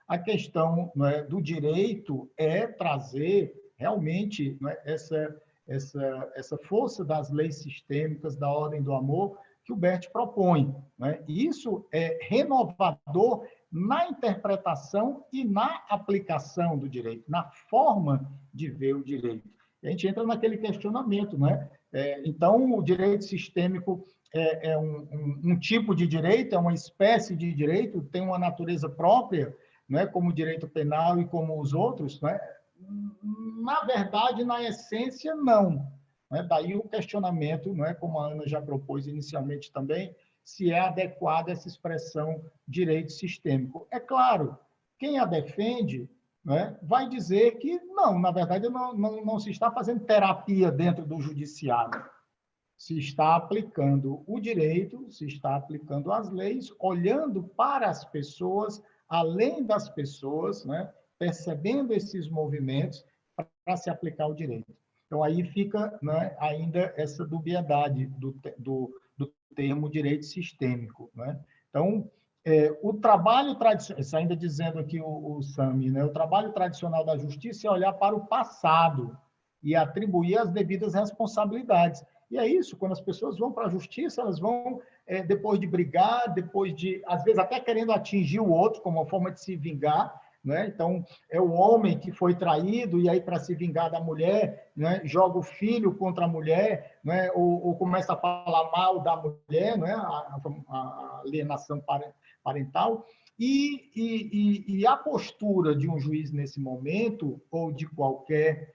A questão, né, do direito é trazer realmente, né, essa força das leis sistêmicas, da ordem do amor, que o Bert propõe, né? E isso é renovador na interpretação e na aplicação do direito, na forma de ver o direito. E a gente entra naquele questionamento, né? Então, o direito sistêmico é um tipo de direito, é uma espécie de direito, tem uma natureza própria, né, como o direito penal e como os outros, né? Na verdade, na essência, não. Né? Daí o questionamento, não é, como a Ana já propôs inicialmente também, se é adequada essa expressão direito sistêmico. É claro, quem a defende, né, vai dizer que não, na verdade, não se está fazendo terapia dentro do judiciário. Se está aplicando o direito, se está aplicando as leis, olhando para as pessoas, além das pessoas, né, percebendo esses movimentos para se aplicar o direito. Então, aí fica, né, ainda essa dubiedade do termo direito sistêmico, né? Então, o trabalho tradicional, ainda dizendo aqui o Sami, né, o trabalho tradicional da justiça é olhar para o passado e atribuir as devidas responsabilidades. E é isso, quando as pessoas vão para a justiça, elas vão, depois de brigar, depois de, às vezes, até querendo atingir o outro, como uma forma de se vingar, né? Então, é o homem que foi traído, e aí, para se vingar da mulher, né, joga o filho contra a mulher, né, ou começa a falar mal da mulher, né, a alienação parental. E a postura de um juiz nesse momento, ou de qualquer,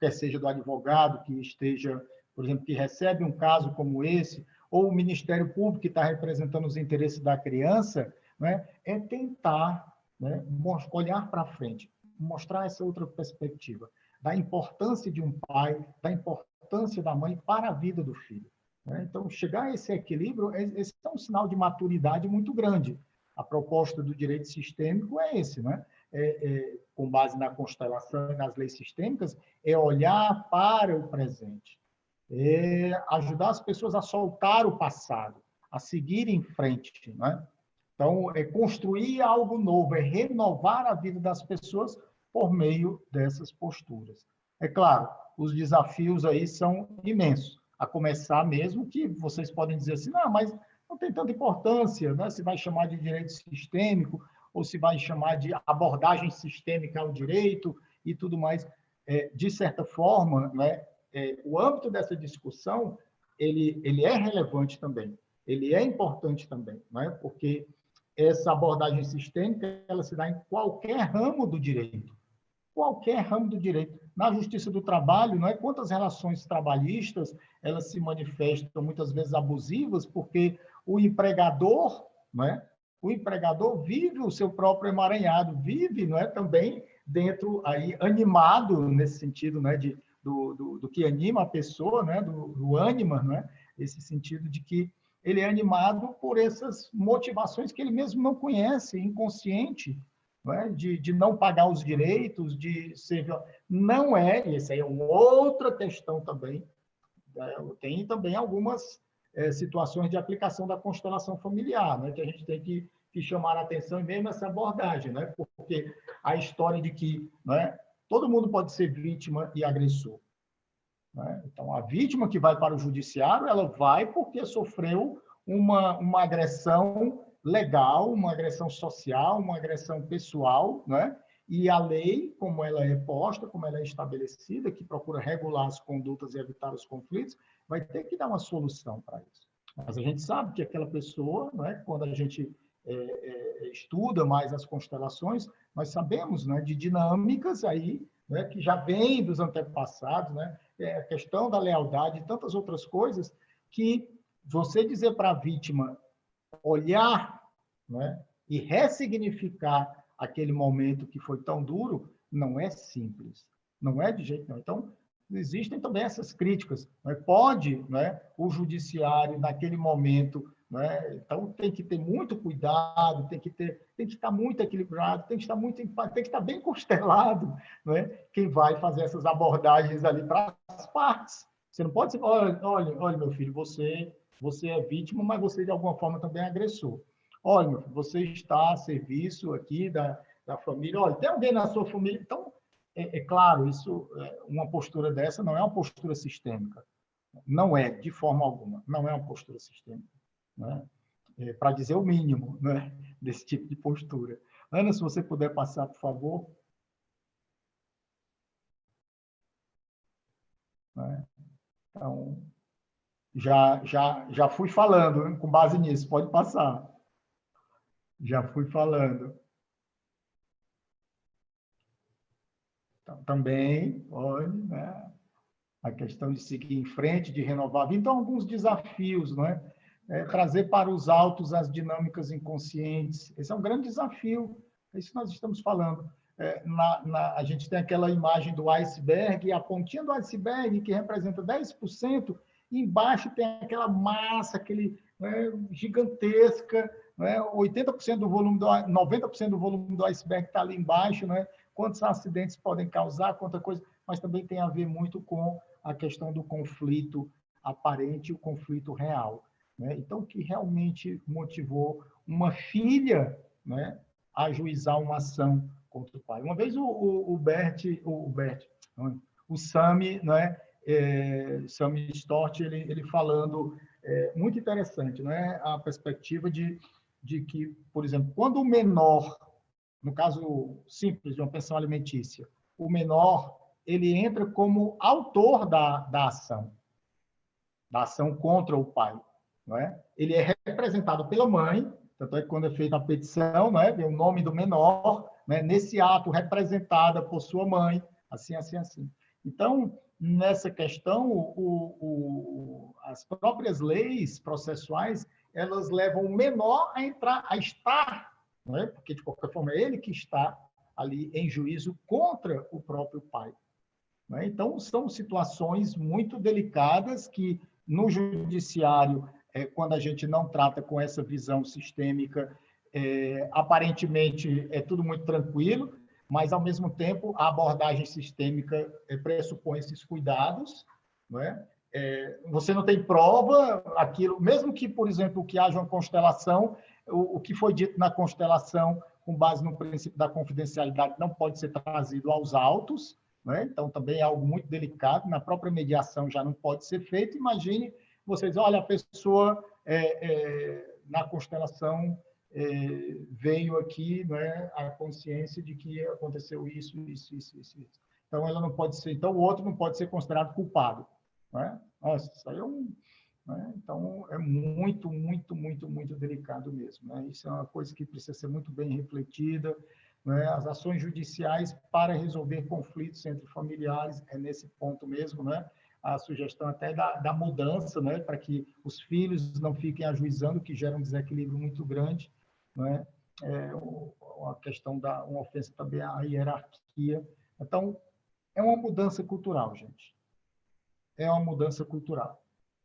quer seja do advogado que esteja, por exemplo, que recebe um caso como esse, ou o Ministério Público que está representando os interesses da criança, né, é tentar, né, olhar para frente. mostrar essa outra perspectiva, da importância de um pai, da importância da mãe para a vida do filho. Então, chegar a esse equilíbrio, esse é um sinal de maturidade muito grande. A proposta do direito sistêmico é esse, né? Com base na constelação e nas leis sistêmicas, é olhar para o presente, é ajudar as pessoas a soltar o passado, a seguir em frente, né? Então, é construir algo novo, é renovar a vida das pessoas por meio dessas posturas. É claro, os desafios aí são imensos, a começar mesmo que vocês podem dizer assim, não, mas não tem tanta importância, né? Se vai chamar de direito sistêmico ou se vai chamar de abordagem sistêmica ao direito e tudo mais. De certa forma, né, o âmbito dessa discussão ele é relevante também, ele é importante também, né? Porque essa abordagem sistêmica ela se dá em qualquer ramo do direito. Qualquer ramo do direito. Na justiça do trabalho, não é? Quantas relações trabalhistas elas se manifestam muitas vezes abusivas porque o empregador, não é? O empregador vive o seu próprio emaranhado, vive, não é? Também dentro aí animado nesse sentido, né? Do que anima a pessoa, né? Do ânima, não é? Esse sentido de que ele é animado por essas motivações que ele mesmo não conhece, inconsciente. Não é? De não pagar os direitos, de ser... Não é, e essa aí é uma outra questão também, tem também algumas situações de aplicação da constelação familiar, né? Que a gente tem que chamar a atenção e mesmo essa abordagem, né? Porque a história de que, né, todo mundo pode ser vítima e agressor. Né? Então, a vítima que vai para o judiciário, ela vai porque sofreu uma agressão legal, uma agressão social, uma agressão pessoal, né? E a lei, como ela é posta, como ela é estabelecida, que procura regular as condutas e evitar os conflitos, vai ter que dar uma solução para isso. Mas a gente sabe que aquela pessoa, né, quando a gente estuda mais as constelações, nós sabemos, né, de dinâmicas aí, né, que já vêm dos antepassados, né? A questão da lealdade e tantas outras coisas que você dizer para a vítima olhar, né, e ressignificar aquele momento que foi tão duro, não é simples. Não é de jeito nenhum. Então, existem também essas críticas. Né? Pode, né, o judiciário, naquele momento, né, então tem que ter muito cuidado, tem que estar muito equilibrado, tem que estar bem constelado, né, quem vai fazer essas abordagens ali para as partes. Você não pode dizer, olha, meu filho, você é vítima, mas você, de alguma forma, também é agressor. Olha, meu filho, você está a serviço aqui da família. Olha, tem alguém na sua família? Então, claro, uma postura dessa não é uma postura sistêmica. Não é, de forma alguma. Não é uma postura sistêmica. Né? Para dizer o mínimo, né, desse tipo de postura. Ana, se você puder passar, por favor. Né? Então... Já fui falando, né? Com base nisso, pode passar. Já fui falando. Então, também, olha, né? A questão de seguir em frente, de renovar a vida. Então, alguns desafios, né? Trazer para os autos as dinâmicas inconscientes. Esse é um grande desafio. É isso que nós estamos falando. A gente tem aquela imagem do iceberg, e a pontinha do iceberg, que representa 10%, e embaixo tem aquela massa, né, gigantesca, né, 80% do volume, 90% do volume do iceberg está ali embaixo, né, quantos acidentes podem causar, quanta coisa, mas também tem a ver muito com a questão do conflito aparente e o conflito real. Né? Então, o que realmente motivou uma filha, né, a ajuizar uma ação contra o pai. Uma vez o Sami, né, Sami Stort, ele falando, muito interessante, né, a perspectiva de que, por exemplo, quando o menor, no caso simples de uma pensão alimentícia, o menor, ele entra como autor da ação contra o pai. Não é? Ele é representado pela mãe, tanto é que quando é feita a petição, não é? Vem o nome do menor, né? Nesse ato representada por sua mãe, assim. Então, nessa questão, as próprias leis processuais, elas levam o menor a estar, não é? Porque, de qualquer forma, é ele que está, ali em juízo contra o próprio pai. Né? Então, são situações muito delicadas que, no judiciário, quando a gente não trata com essa visão sistêmica, aparentemente é tudo muito tranquilo, mas, ao mesmo tempo, a abordagem sistêmica pressupõe esses cuidados, não é? Você não tem prova, aquilo, mesmo que, por exemplo, que haja uma constelação, o que foi dito na constelação, com base no princípio da confidencialidade, não pode ser trazido aos autos, né? Então, também é algo muito delicado, na própria mediação já não pode ser feito. Imagine vocês, olha, a pessoa na constelação veio aqui, né, a consciência de que aconteceu isso. Então, ela não pode ser, então o outro não pode ser considerado culpado. Né? Nossa, isso aí é né? Então, é muito, muito, muito, muito delicado mesmo. Né? Isso é uma coisa que precisa ser muito bem refletida. Né? As ações judiciais para resolver conflitos entre familiares é nesse ponto mesmo, né? A sugestão até da mudança, né? Para que os filhos não fiquem ajuizando, que gera um desequilíbrio muito grande. Né? A questão uma ofensa também à hierarquia. Então, é uma mudança cultural, gente. É uma mudança cultural.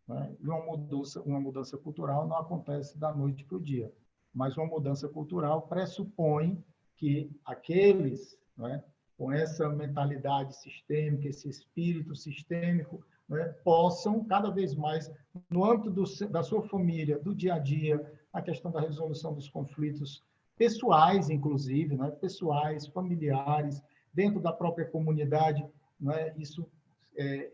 Né? E uma mudança cultural não acontece da noite para o dia, mas uma mudança cultural pressupõe que aqueles, né, com essa mentalidade sistêmica, esse espírito sistêmico, né, possam cada vez mais, no âmbito da sua família, do dia a dia, a questão da resolução dos conflitos pessoais, inclusive, né, pessoais, familiares, dentro da própria comunidade, né, isso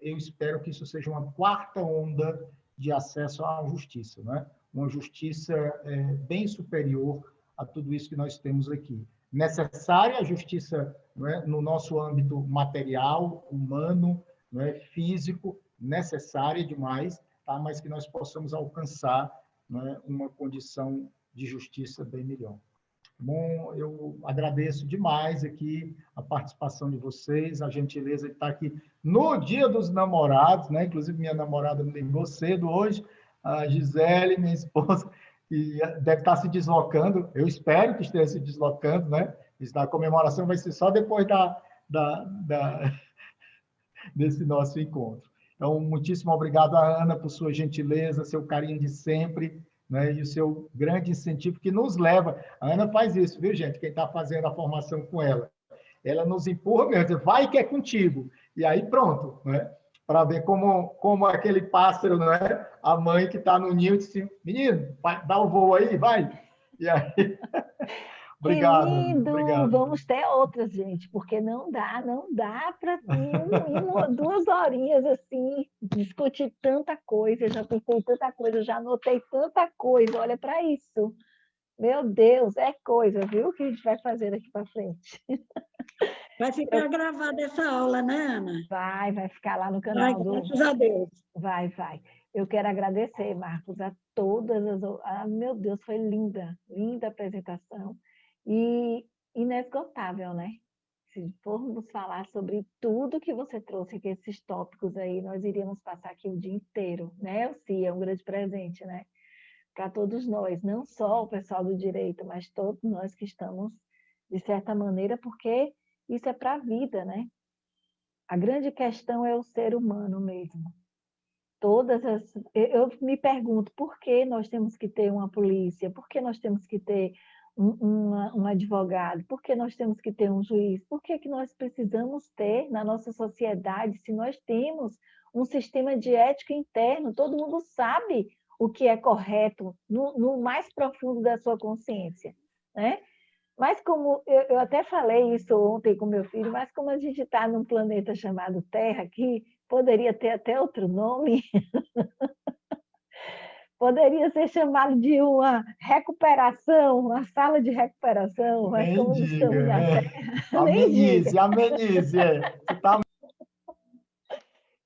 eu espero que isso seja uma quarta onda de acesso à justiça, né? Uma justiça bem superior a tudo isso que nós temos aqui. Necessária a justiça, né, no nosso âmbito material, humano, né, físico, necessária demais, tá? Mas que nós possamos alcançar, né, uma condição de justiça bem melhor. Bom, eu agradeço demais aqui a participação de vocês, a gentileza de estar aqui no Dia dos Namorados, né? Inclusive, minha namorada me ligou cedo hoje, a Gisele, minha esposa, e deve estar se deslocando, eu espero que esteja se deslocando, né? A comemoração vai ser só depois desse nosso encontro. Então, muitíssimo obrigado a Ana por sua gentileza, seu carinho de sempre, né, e o seu grande incentivo que nos leva. A Ana faz isso, viu, gente? Quem está fazendo a formação com ela. Ela nos empurra mesmo, vai que é contigo. E aí pronto, né? Para ver como aquele pássaro, né? A mãe que está no ninho disse, menino, dá o voo aí, vai. E aí... Obrigado. Que lindo! Obrigado. Vamos ter outras, gente, porque não dá para 2 horinhas assim, discutir tanta coisa, já pensei tanta coisa, já anotei tanta coisa, olha para isso. Meu Deus, é coisa, viu, que a gente vai fazer daqui para frente. Vai ficar gravada essa aula, né, Ana? Vai ficar lá no canal do... Graças a Deus. Vai. Eu quero agradecer, Marcos, a todas as... meu Deus, foi linda a apresentação. E inesgotável, né? Se formos falar sobre tudo que você trouxe aqui, esses tópicos aí, nós iríamos passar aqui o dia inteiro, né? O CI é um grande presente, né? Para todos nós, não só o pessoal do direito, mas todos nós que estamos, de certa maneira, porque isso é para a vida, né? A grande questão é o ser humano mesmo. Eu me pergunto por que nós temos que ter uma polícia, por que nós temos que ter um advogado, por que nós temos que ter um juiz, por que nós precisamos ter na nossa sociedade, se nós temos um sistema de ética interno, todo mundo sabe o que é correto no mais profundo da sua consciência, né? Mas como eu até falei isso ontem com meu filho, mas como a gente está num planeta chamado Terra, que poderia ter até outro nome, poderia ser chamado de uma recuperação, uma sala de recuperação, mas como nós estamos na Terra, nem diga. Amenize.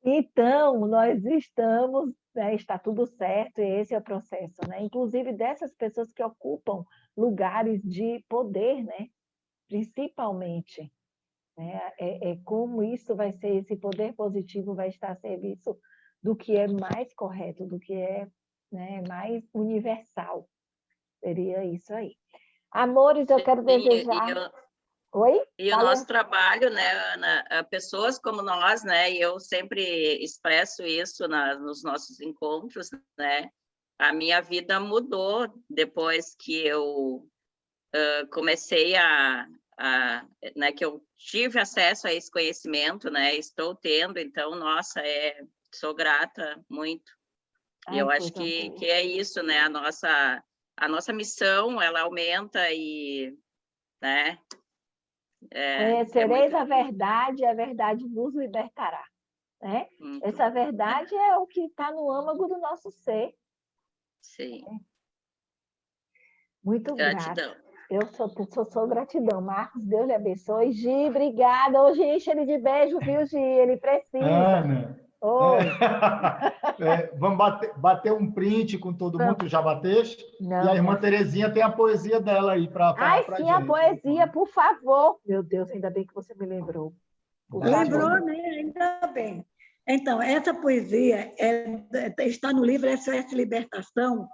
Então, nós estamos, né, está tudo certo, e esse é o processo, né? Inclusive dessas pessoas que ocupam lugares de poder, né? Principalmente, né? Como isso vai ser, esse poder positivo vai estar a serviço do que é mais correto, do que é, né, mais universal. Seria isso aí. Amores, eu quero desejar... Oi? E o nosso trabalho, né, Ana, pessoas como nós, né, e eu sempre expresso isso nos nossos encontros, né, a minha vida mudou depois que eu comecei né, que eu tive acesso a esse conhecimento, né, estou tendo, então, nossa, sou grata muito. E eu acho que é isso, né, a nossa missão, ela aumenta e, né, conhecereis a verdade vos libertará. Né? Essa verdade é o que está no âmago do nosso ser. Sim. Muito gratidão. Eu sou gratidão. Marcos, Deus lhe abençoe. Gi, obrigada. Hoje enche ele de beijo, viu, Gi? Ele precisa. Ana, vamos bater um print com todo mundo. Tu já bateste? Não, e a irmã Terezinha tem a poesia dela aí para falar para sim, gente. A poesia, por favor. Meu Deus, ainda bem que você me lembrou. Lembrou, né? Ainda bem. Então, essa poesia está no livro SOS Libertação,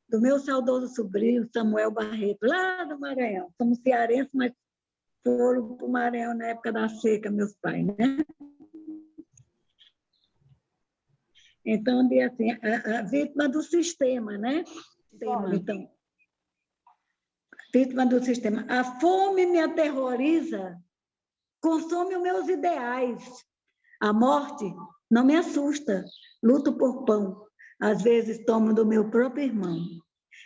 do meu saudoso sobrinho, Samuel Barreto, lá do Maranhão. Somos cearenses, mas foram para o Maranhão na época da seca, meus pais, né? Então, assim, a vítima do sistema, né? Então, vítima do sistema. A fome me aterroriza, consome os meus ideais. A morte não me assusta, luto por pão. Às vezes tomo do meu próprio irmão.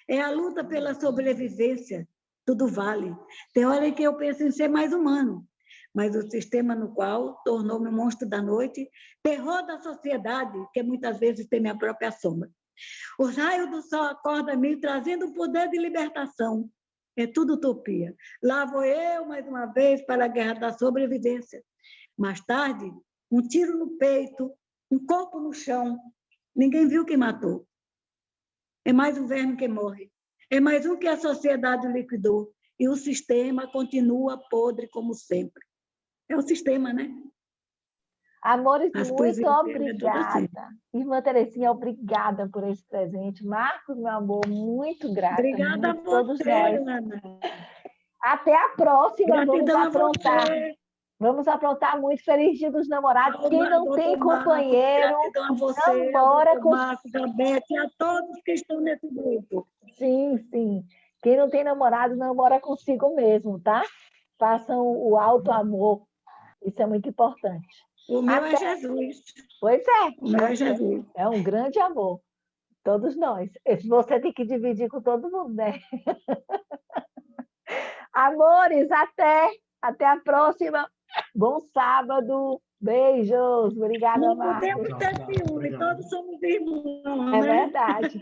É a luta pela sobrevivência, tudo vale. Tem hora em que eu penso em ser mais humano, mas o sistema no qual tornou-me um monstro da noite, terror da sociedade, que muitas vezes tem minha própria sombra. Os raios do sol acordam-me, trazendo o poder de libertação. É tudo utopia. Lá vou eu, mais uma vez, para a guerra da sobrevivência. Mais tarde, um tiro no peito, um corpo no chão. Ninguém viu quem matou. É mais um verme que morre. É mais um que a sociedade liquidou. E o sistema continua podre como sempre. É o sistema, né? Amores, muito obrigada. Irmã Terezinha, obrigada por esse presente. Marcos, meu amor, muito grata. Obrigada a você, todos nós. Ana. Até a próxima. Gratidão Vamos aprontar muito. Feliz Dia dos Namorados. Quem não tem companheiro, namora com... Marcos, a Beth e a todos que estão nesse grupo. Sim, sim. Quem não tem namorado, namora consigo mesmo, tá? Façam o alto amor. Isso é muito importante. O meu é Jesus. Pois é. O meu é Jesus. É um grande amor. Todos nós. Você tem que dividir com todo mundo, né? Amores, até a próxima. Bom sábado. Beijos. Obrigada, Marcos. Não podemos ter ciúme, todos somos irmãos. É verdade.